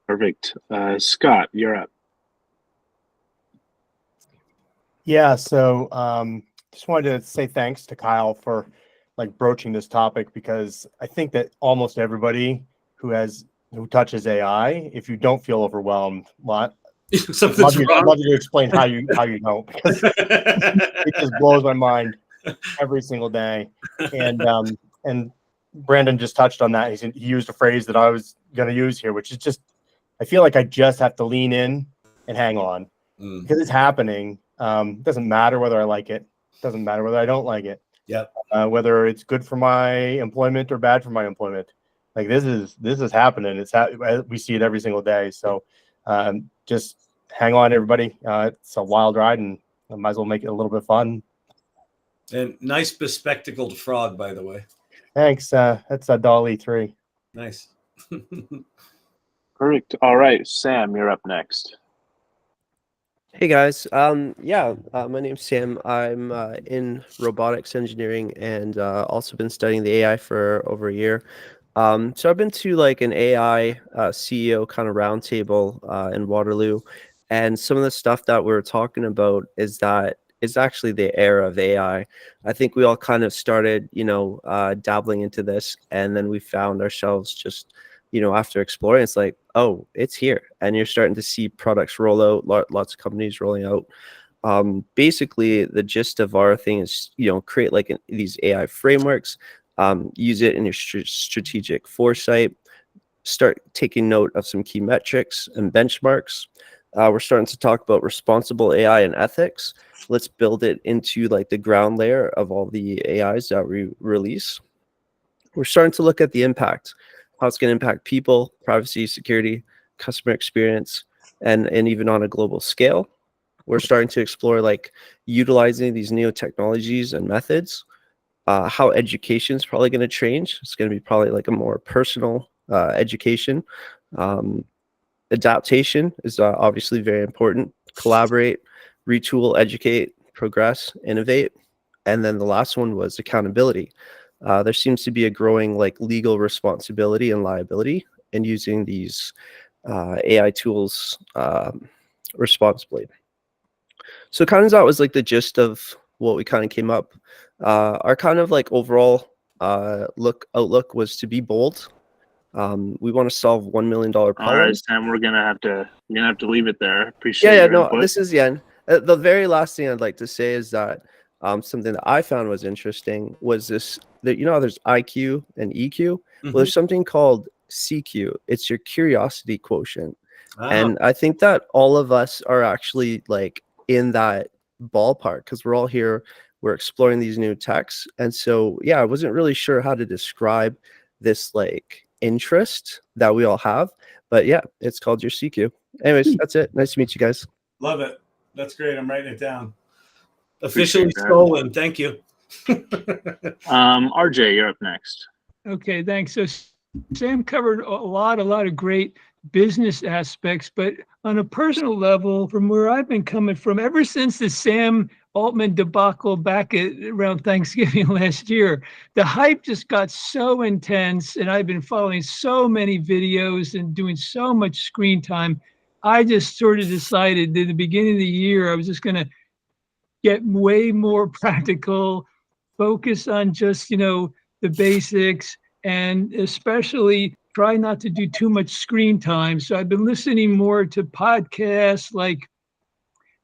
Perfect. Scott, you're up. Yeah, so just wanted to say thanks to Kyle for like broaching this topic, because I think that almost everybody who touches AI, if you don't feel overwhelmed, something's wrong. I'd love you to explain how you don't, because it just blows my mind every single day. And Brandon just touched on that. He used a phrase that I was going to use here, which is just, I feel like I just have to lean in and hang on, because it's happening. It doesn't matter whether I like it. It doesn't matter whether I don't like it. Yeah. Whether it's good for my employment or bad for my employment. Like this is happening. We see it every single day. So just hang on, everybody. It's a wild ride, and I might as well make it a little bit fun. And nice bespectacled frog, by the way. Thanks. That's a Dolly 3. Nice. Perfect. All right, Sam, you're up next. Hey guys, my name's Sam. I'm in robotics engineering, and also been studying the AI for over a year. So I've been to like an AI CEO kind of roundtable in Waterloo, and some of the stuff that we're talking about is that it's actually the era of AI. I think we all kind of started, dabbling into this, and then we found ourselves just, after exploring, it's like, oh, it's here. And you're starting to see products roll out, lots of companies rolling out. Basically, the gist of our thing is, create like these AI frameworks, use it in your strategic foresight, start taking note of some key metrics and benchmarks. We're starting to talk about responsible AI and ethics. Let's build it into like the ground layer of all the AIs that we release. We're starting to look at the impact, how it's going to impact people, privacy, security, customer experience, and even on a global scale. we're starting to explore like utilizing these new technologies and methods. How education is probably going to change. It's going to be probably like a more personal education. Adaptation is obviously very important. Collaborate, retool, educate, progress, innovate. And then the last one was accountability. There seems to be a growing like legal responsibility and liability in using these AI tools responsibly. So kind of that was like the gist of what we kind of came up. Our kind of like overall outlook was to be bold. We want to solve $1 million problems. All right, Sam, we're gonna have to leave it there. Appreciate Yeah, your no, input. this is the end. The very last thing I'd like to say is that something that I found was interesting was this, that, you know, there's IQ and EQ. Well, there's something called CQ. It's your curiosity quotient. And I think that all of us are actually like in that ballpark because we're all here, we're exploring these new techs. And so, yeah, I wasn't really sure how to describe this like interest that we all have, but yeah, it's called your CQ. Anyways, that's it. Nice to meet you guys. Love it. That's great. I'm writing it down. Officially stolen. Thank you. RJ, you're up next. Okay, thanks. So Sam covered a lot of great business aspects, but on a personal level, from where I've been coming from, ever since the Sam Altman debacle back around Thanksgiving last year, the hype just got so intense, and I've been following so many videos and doing so much screen time. I just sort of decided at the beginning of the year, I was just going to get way more practical, focus on just, you know, the basics, and especially try not to do too much screen time. So I've been listening more to podcasts like,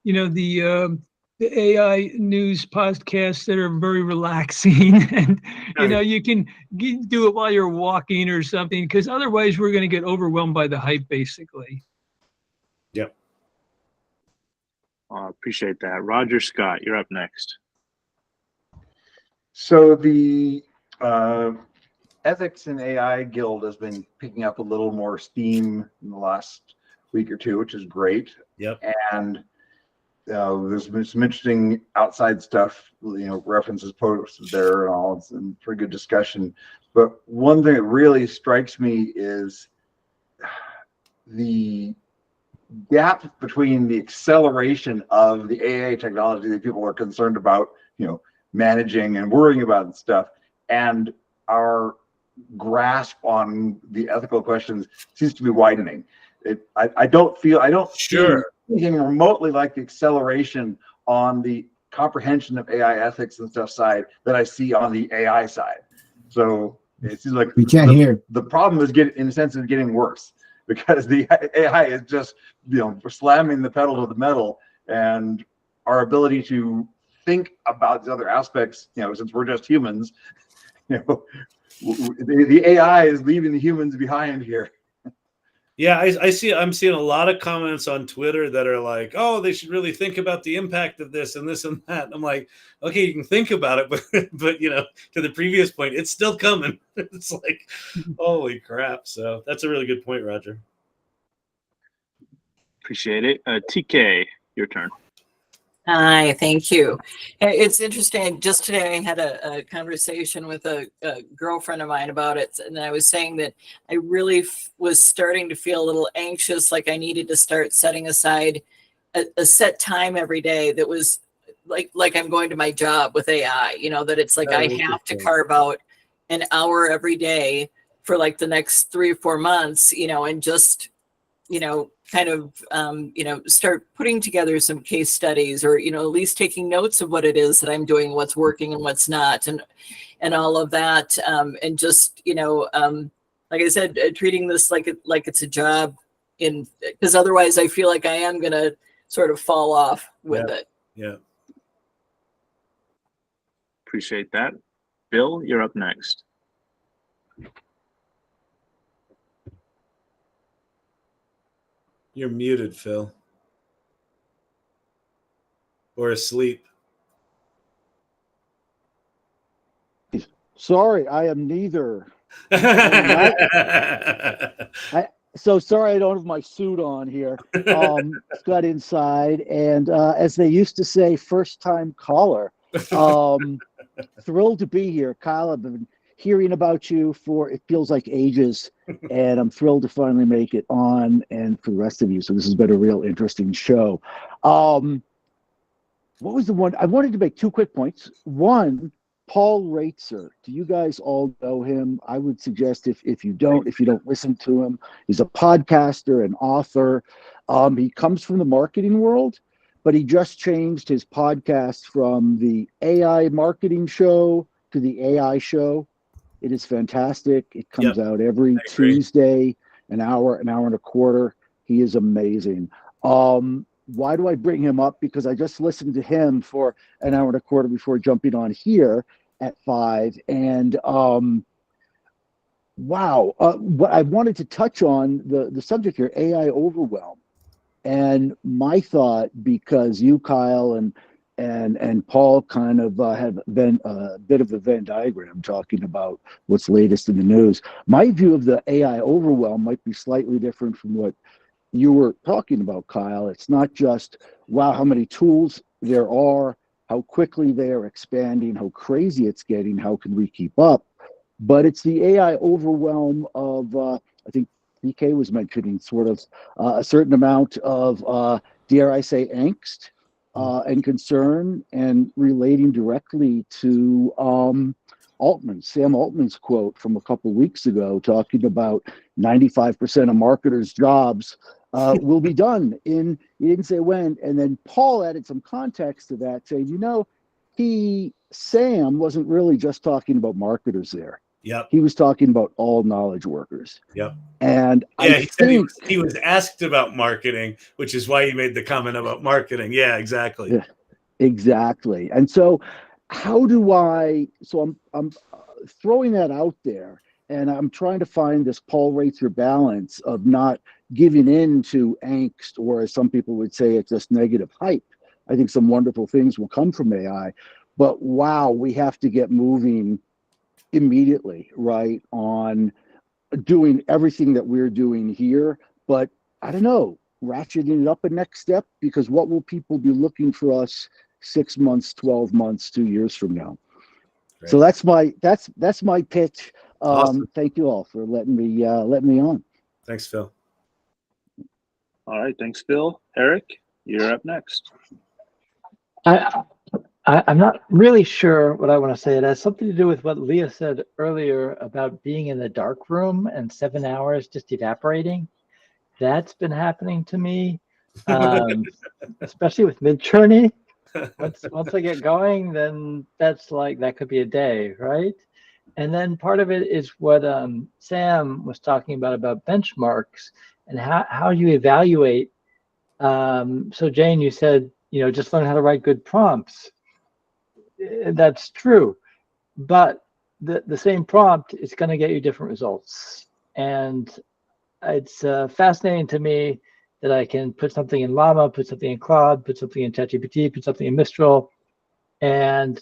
you know, the AI news podcasts that are very relaxing, and you know, you can do it while you're walking or something, because otherwise we're going to get overwhelmed by the hype, basically. Yep. Appreciate that. Roger Scott, you're up next. So the Ethics in AI Guild has been picking up a little more steam in the last week or two, which is great. Yep. And there's been some interesting outside stuff, you know, references posted there and all. It's a pretty good discussion. But one thing that really strikes me is the gap between the acceleration of the AI technology that people are concerned about, you know, managing and worrying about and stuff, and our grasp on the ethical questions seems to be widening. I don't see anything remotely like the acceleration on the comprehension of AI ethics and stuff side that I see on the AI side. So it seems like we can't hear. The problem is in a sense, is getting worse because the AI is just, you know, slamming the pedal to the metal, and our ability to think about the other aspects, you know, since we're just humans, you know, the AI is leaving the humans behind here. Yeah, I'm seeing a lot of comments on Twitter that are like, oh, they should really think about the impact of this and this and that. I'm like, okay, you can think about it, but you know, to the previous point, it's still coming. It's like, holy crap. So that's a really good point, Roger. Appreciate it. TK, your turn. Hi, thank you. It's interesting. Just today I had a conversation with a girlfriend of mine about it, and I was saying that I really was starting to feel a little anxious, like I needed to start setting aside a set time every day that was like I'm going to my job with AI, you know, that it's like I have to carve out an hour every day for like the next 3 or 4 months, you know, and just, you know, kind of, you know, start putting together some case studies, or, you know, at least taking notes of what it is that I'm doing, what's working and what's not, and all of that. And just, you know, like I said, treating this like it's a job, because otherwise I feel like I am going to sort of fall off with it. Yeah. Appreciate that. Bill, you're up next. You're muted, Phil. Or asleep. Sorry, I am neither. So sorry I don't have my suit on here. Got inside, and as they used to say, first time caller. Thrilled to be here, Kyle. I've been hearing about you for it feels like ages, and I'm thrilled to finally make it on, and for the rest of you. So this has been a real interesting show. What was the one I wanted to make? Two quick points. One, Paul Reitzer. Do you guys all know him? I would suggest if you don't listen to him, he's a podcaster, an author. He comes from the marketing world, but he just changed his podcast from the AI marketing show to the AI show. It is fantastic. It comes out every Tuesday, an hour and a quarter. He is amazing. Why do I bring him up? Because I just listened to him for an hour and a quarter before jumping on here at 5. And wow, what I wanted to touch on the subject here, AI overwhelm. And my thought, because you, Kyle, and Paul kind of have been a bit of a Venn diagram talking about what's latest in the news. My view of the AI overwhelm might be slightly different from what you were talking about, Kyle. It's not just, wow, how many tools there are, how quickly they are expanding, how crazy it's getting, how can we keep up? But it's the AI overwhelm of, I think PK was mentioning sort of a certain amount of, dare I say, angst and concern, and relating directly to Sam Altman's quote from a couple of weeks ago, talking about 95% of marketers' jobs will be done in, he didn't say when, and then Paul added some context to that, saying, Sam wasn't really just talking about marketers there. Yep. He was talking about all knowledge workers. Yep. And yeah, I think he was asked about marketing, which is why he made the comment about marketing. Yeah, exactly. Yeah, exactly. And so how do I'm throwing that out there, and I'm trying to find this Paul Reitzer balance of not giving in to angst, or as some people would say, it's just negative hype. I think some wonderful things will come from AI, but wow, we have to get moving immediately, right, on doing everything that we're doing here. But I don't know, ratcheting it up a next step, because what will people be looking for us 6 months, 12 months, 2 years from now? Great. So that's my pitch. Awesome. Thank you all for letting me on. Thanks, Phil. All right, thanks, Phil. Eric, you're up next. I'm not really sure what I want to say. It has something to do with what Leah said earlier about being in the dark room and 7 hours just evaporating. That's been happening to me, especially with Midjourney. Once I get going, then that could be a day, right? And then part of it is what Sam was talking about benchmarks and how you evaluate. So Jane, you said, just learn how to write good prompts. That's true, but the same prompt is going to get you different results. And it's fascinating to me that I can put something in Llama, put something in Claude, put something in ChatGPT, put something in Mistral, and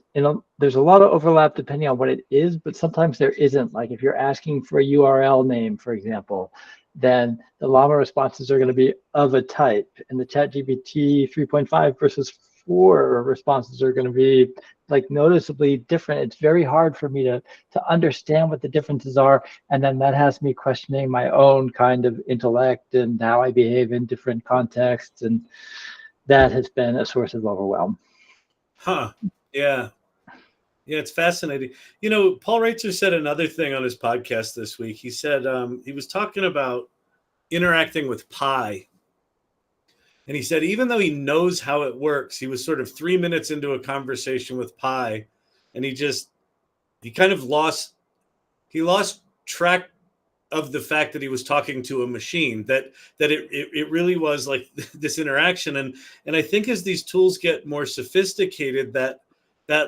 there's a lot of overlap depending on what it is, but sometimes there isn't. Like if you're asking for a URL name, for example, then the Llama responses are going to be of a type, and the ChatGPT 3.5 versus 4 responses are going to be like noticeably different. It's very hard for me to understand what the differences are, and then that has me questioning my own kind of intellect and how I behave in different contexts, and that has been a source of overwhelm. Huh. Yeah. Yeah, it's fascinating. Paul Reitzer said another thing on his podcast this week. He said he was talking about interacting with Pi. And he said, even though he knows how it works, he was sort of 3 minutes into a conversation with Pi, and he kind of lost track of the fact that he was talking to a machine, that it really was like this interaction. And I think as these tools get more sophisticated, that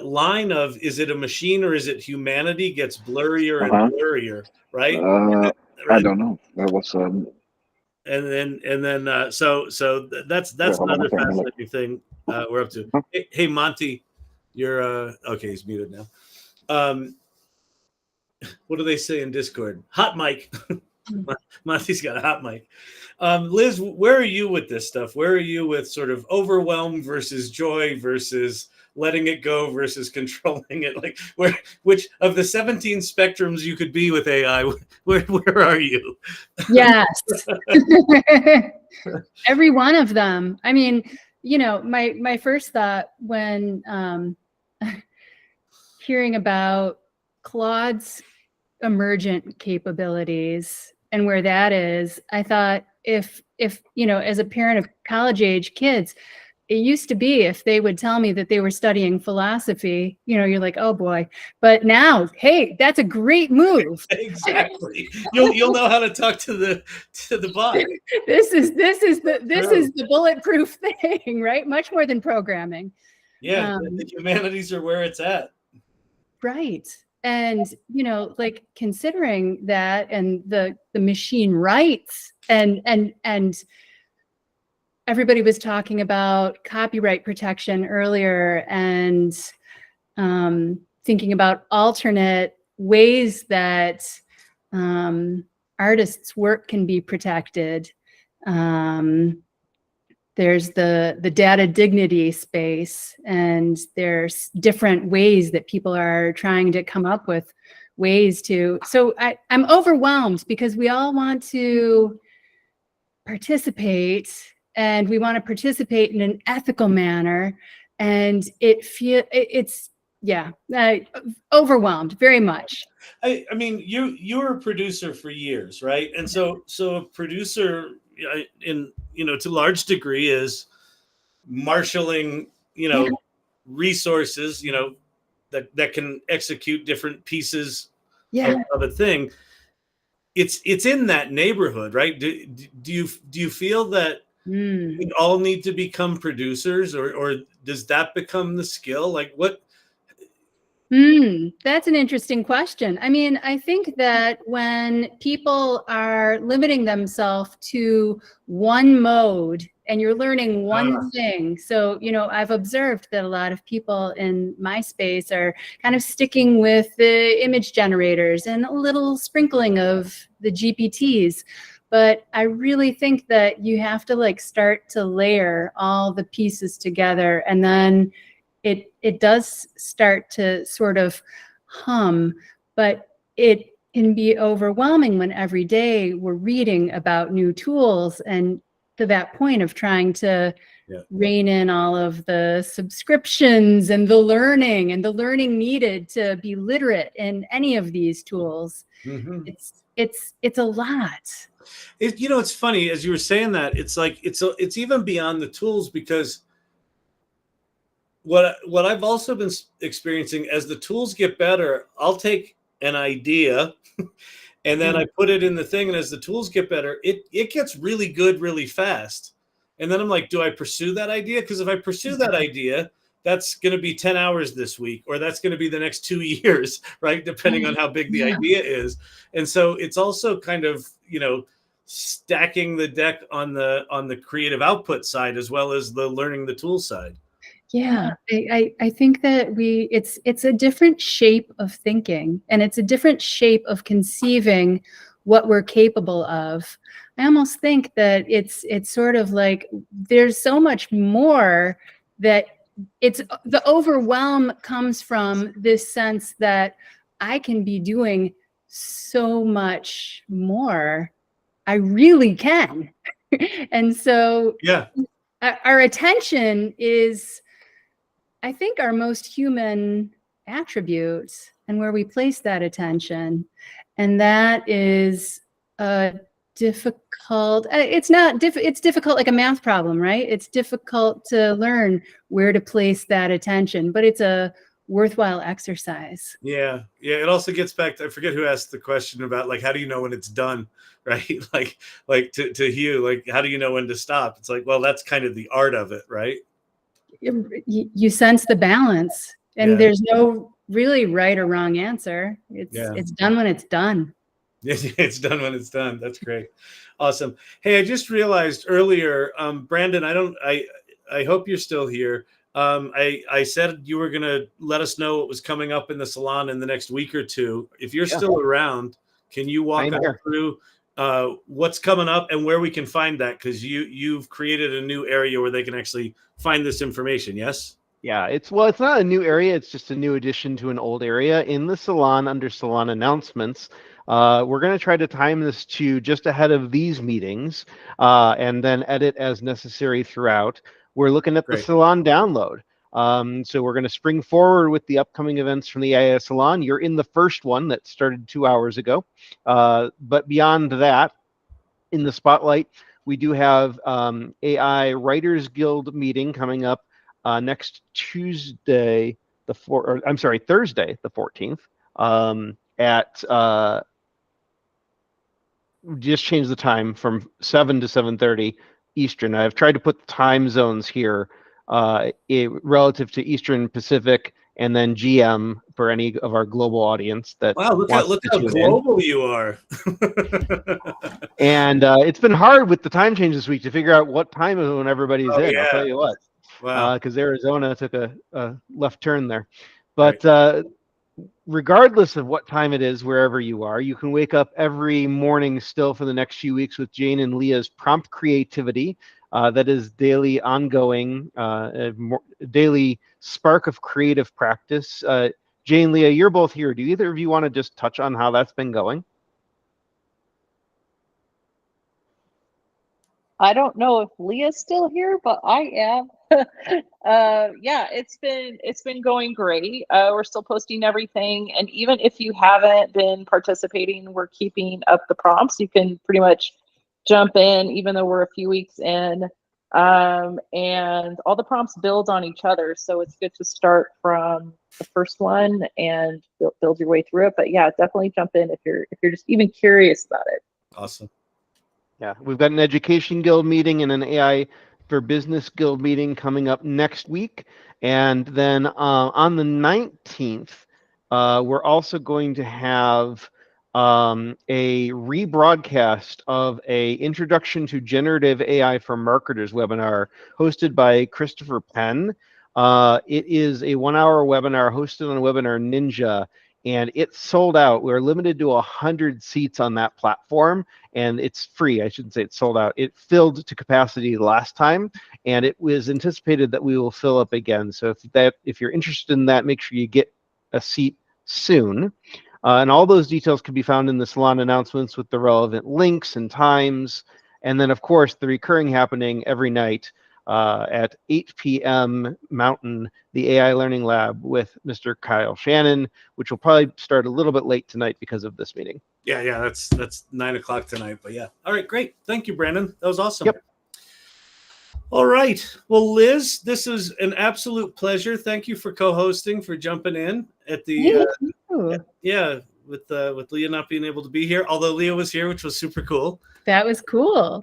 line of, is it a machine or is it humanity, gets blurrier and blurrier, right? I don't know. That was and then so that's another fascinating thing we're up to. Hey Monty, you're okay, he's muted now. What do they say in Discord? Hot mic. Monty's got a hot mic. Liz, where are you with this stuff? Where are you with sort of overwhelm versus joy versus letting it go versus controlling it? Like, which of the 17 spectrums you could be with AI, where are you? Yes. Every one of them. I mean, you know, my first thought when hearing about Claude's emergent capabilities and where that is, I thought if you know, as a parent of college age kids, it used to be if they would tell me that they were studying philosophy, you know, you're like, oh boy. But now, hey, that's a great move. Exactly. You'll know how to talk to the bot. This is the bulletproof thing, right? Much more than programming. Yeah, the humanities are where it's at. Right. And, you know, like considering that and the machine rights and everybody was talking about copyright protection earlier and thinking about alternate ways that artists' work can be protected. There's the data dignity space, and there's different ways that people are trying to come up with ways to. So I'm overwhelmed because we all want to participate, and we want to participate in an ethical manner, and it's overwhelmed very much. I mean, you were a producer for years, right? And so a producer, in, you know, to a large degree, is marshaling, you know, resources, you know, that can execute different pieces of a thing. It's in that neighborhood, right? Do you feel that we all need to become producers, or does that become the skill? Like what? That's an interesting question. I mean, I think that when people are limiting themselves to one mode and you're learning one thing, so, you know, I've observed that a lot of people in my space are kind of sticking with the image generators and a little sprinkling of the GPTs. But I really think that you have to like start to layer all the pieces together, and then it does start to sort of hum, but it can be overwhelming when every day we're reading about new tools, and to that point of trying to rein in all of the subscriptions and the learning needed to be literate in any of these tools. It's a lot. You know, it's funny as you were saying that, it's like it's even beyond the tools, because what I've also been experiencing, as the tools get better, I'll take an idea and then I put it in the thing, and as the tools get better, it gets really good really fast. And then I'm like, do I pursue that idea? Because if I pursue that idea, that's going to be 10 hours this week, or that's going to be the next 2 years, right? Depending on how big the idea is. And so it's also kind of, you know, stacking the deck on the creative output side as well as the learning the tool side. Yeah, I think that it's a different shape of thinking, and it's a different shape of conceiving what we're capable of. I almost think that it's sort of like there's so much more that it's the overwhelm comes from this sense that I can be doing so much more. I really can. And so our attention is, I think, our most human attribute, and where we place that attention. And that is difficult. It's difficult like a math problem, right? It's difficult to learn where to place that attention, but it's a worthwhile exercise. Yeah. It also gets back to, I forget who asked the question about like, how do you know when it's done, right? like to Hugh, like, how do you know when to stop? It's like, well, that's kind of the art of it, right? You sense the balance, and there's no really right or wrong answer. It's done when it's done. It's done when it's done. That's great. Awesome. Hey, I just realized earlier, Brandon, I hope you're still here. I said you were going to let us know what was coming up in the salon in the next week or two. If you're still around, can you walk us through what's coming up and where we can find that, because you've created a new area where they can actually find this information. Yes. Yeah, it's not a new area. It's just a new addition to an old area in the salon under salon announcements. We're going to try to time this to just ahead of these meetings, and then edit as necessary throughout. We're looking at the salon download. So we're going to spring forward with the upcoming events from the AI Salon. You're in the first one that started 2 hours ago. But beyond that, in the spotlight, we do have AI Writers Guild meeting coming up next Thursday, the 14th, at just change the time from 7 to 7:30 Eastern. I've tried to put the time zones here relative to Eastern, Pacific, and then GM for any of our global audience that look how global you are. And it's been hard with the time change this week to figure out what time zone everybody's in. Yeah. I'll tell you what. Wow. Because Arizona took a left turn there. But regardless of what time it is, wherever you are, you can wake up every morning still for the next few weeks with Jane and Leah's Prompt Creativity. That is daily ongoing, daily spark of creative practice. Jane, Leah, you're both here. Do either of you want to just touch on how that's been going? I don't know if Leah's still here, but I am. Yeah, it's been going great. We're still posting everything, and even if you haven't been participating, we're keeping up the prompts. You can pretty much jump in, even though we're a few weeks in, and all the prompts build on each other. So it's good to start from the first one and build your way through it. But yeah, definitely jump in if you're just even curious about it. Awesome. Yeah, we've got an Education Guild meeting and an AI for Business Guild meeting coming up next week. And then on the 19th, we're also going to have a rebroadcast of a Introduction to Generative AI for Marketers webinar hosted by Christopher Penn. It is a 1-hour webinar hosted on Webinar Ninja, and it's sold out. We're limited to 100 seats on that platform, and it's free. I shouldn't say it's sold out. It filled to capacity last time, and it was anticipated that we will fill up again. So if you're interested in that, make sure you get a seat soon. And all those details can be found in the salon announcements with the relevant links and times. And then, of course, the recurring happening every night at 8 p.m. Mountain, the AI Learning Lab with Mr. Kyle Shannon, which will probably start a little bit late tonight because of this meeting. Yeah, that's 9 o'clock tonight. But yeah, all right, great. Thank you, Brandon. That was awesome. Yep. All right. Well, Liz, this is an absolute pleasure. Thank you for co-hosting, for jumping in at the with Leah not being able to be here. Although Leah was here, which was super cool. That was cool.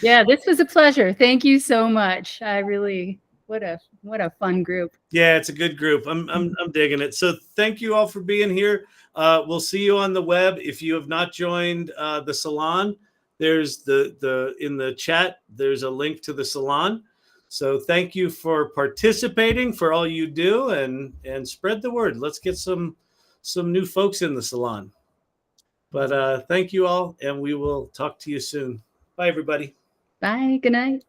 Yeah, this was a pleasure. Thank you so much. I really, what a fun group. Yeah, it's a good group. I'm digging it. So thank you all for being here. We'll see you on the web. If you have not joined the salon, there's the in the chat, there's a link to the salon. So thank you for participating, for all you do, and spread the word. Let's get some new folks in the salon. But thank you all, and we will talk to you soon. Bye, everybody. Bye. Good night.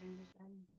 changes then.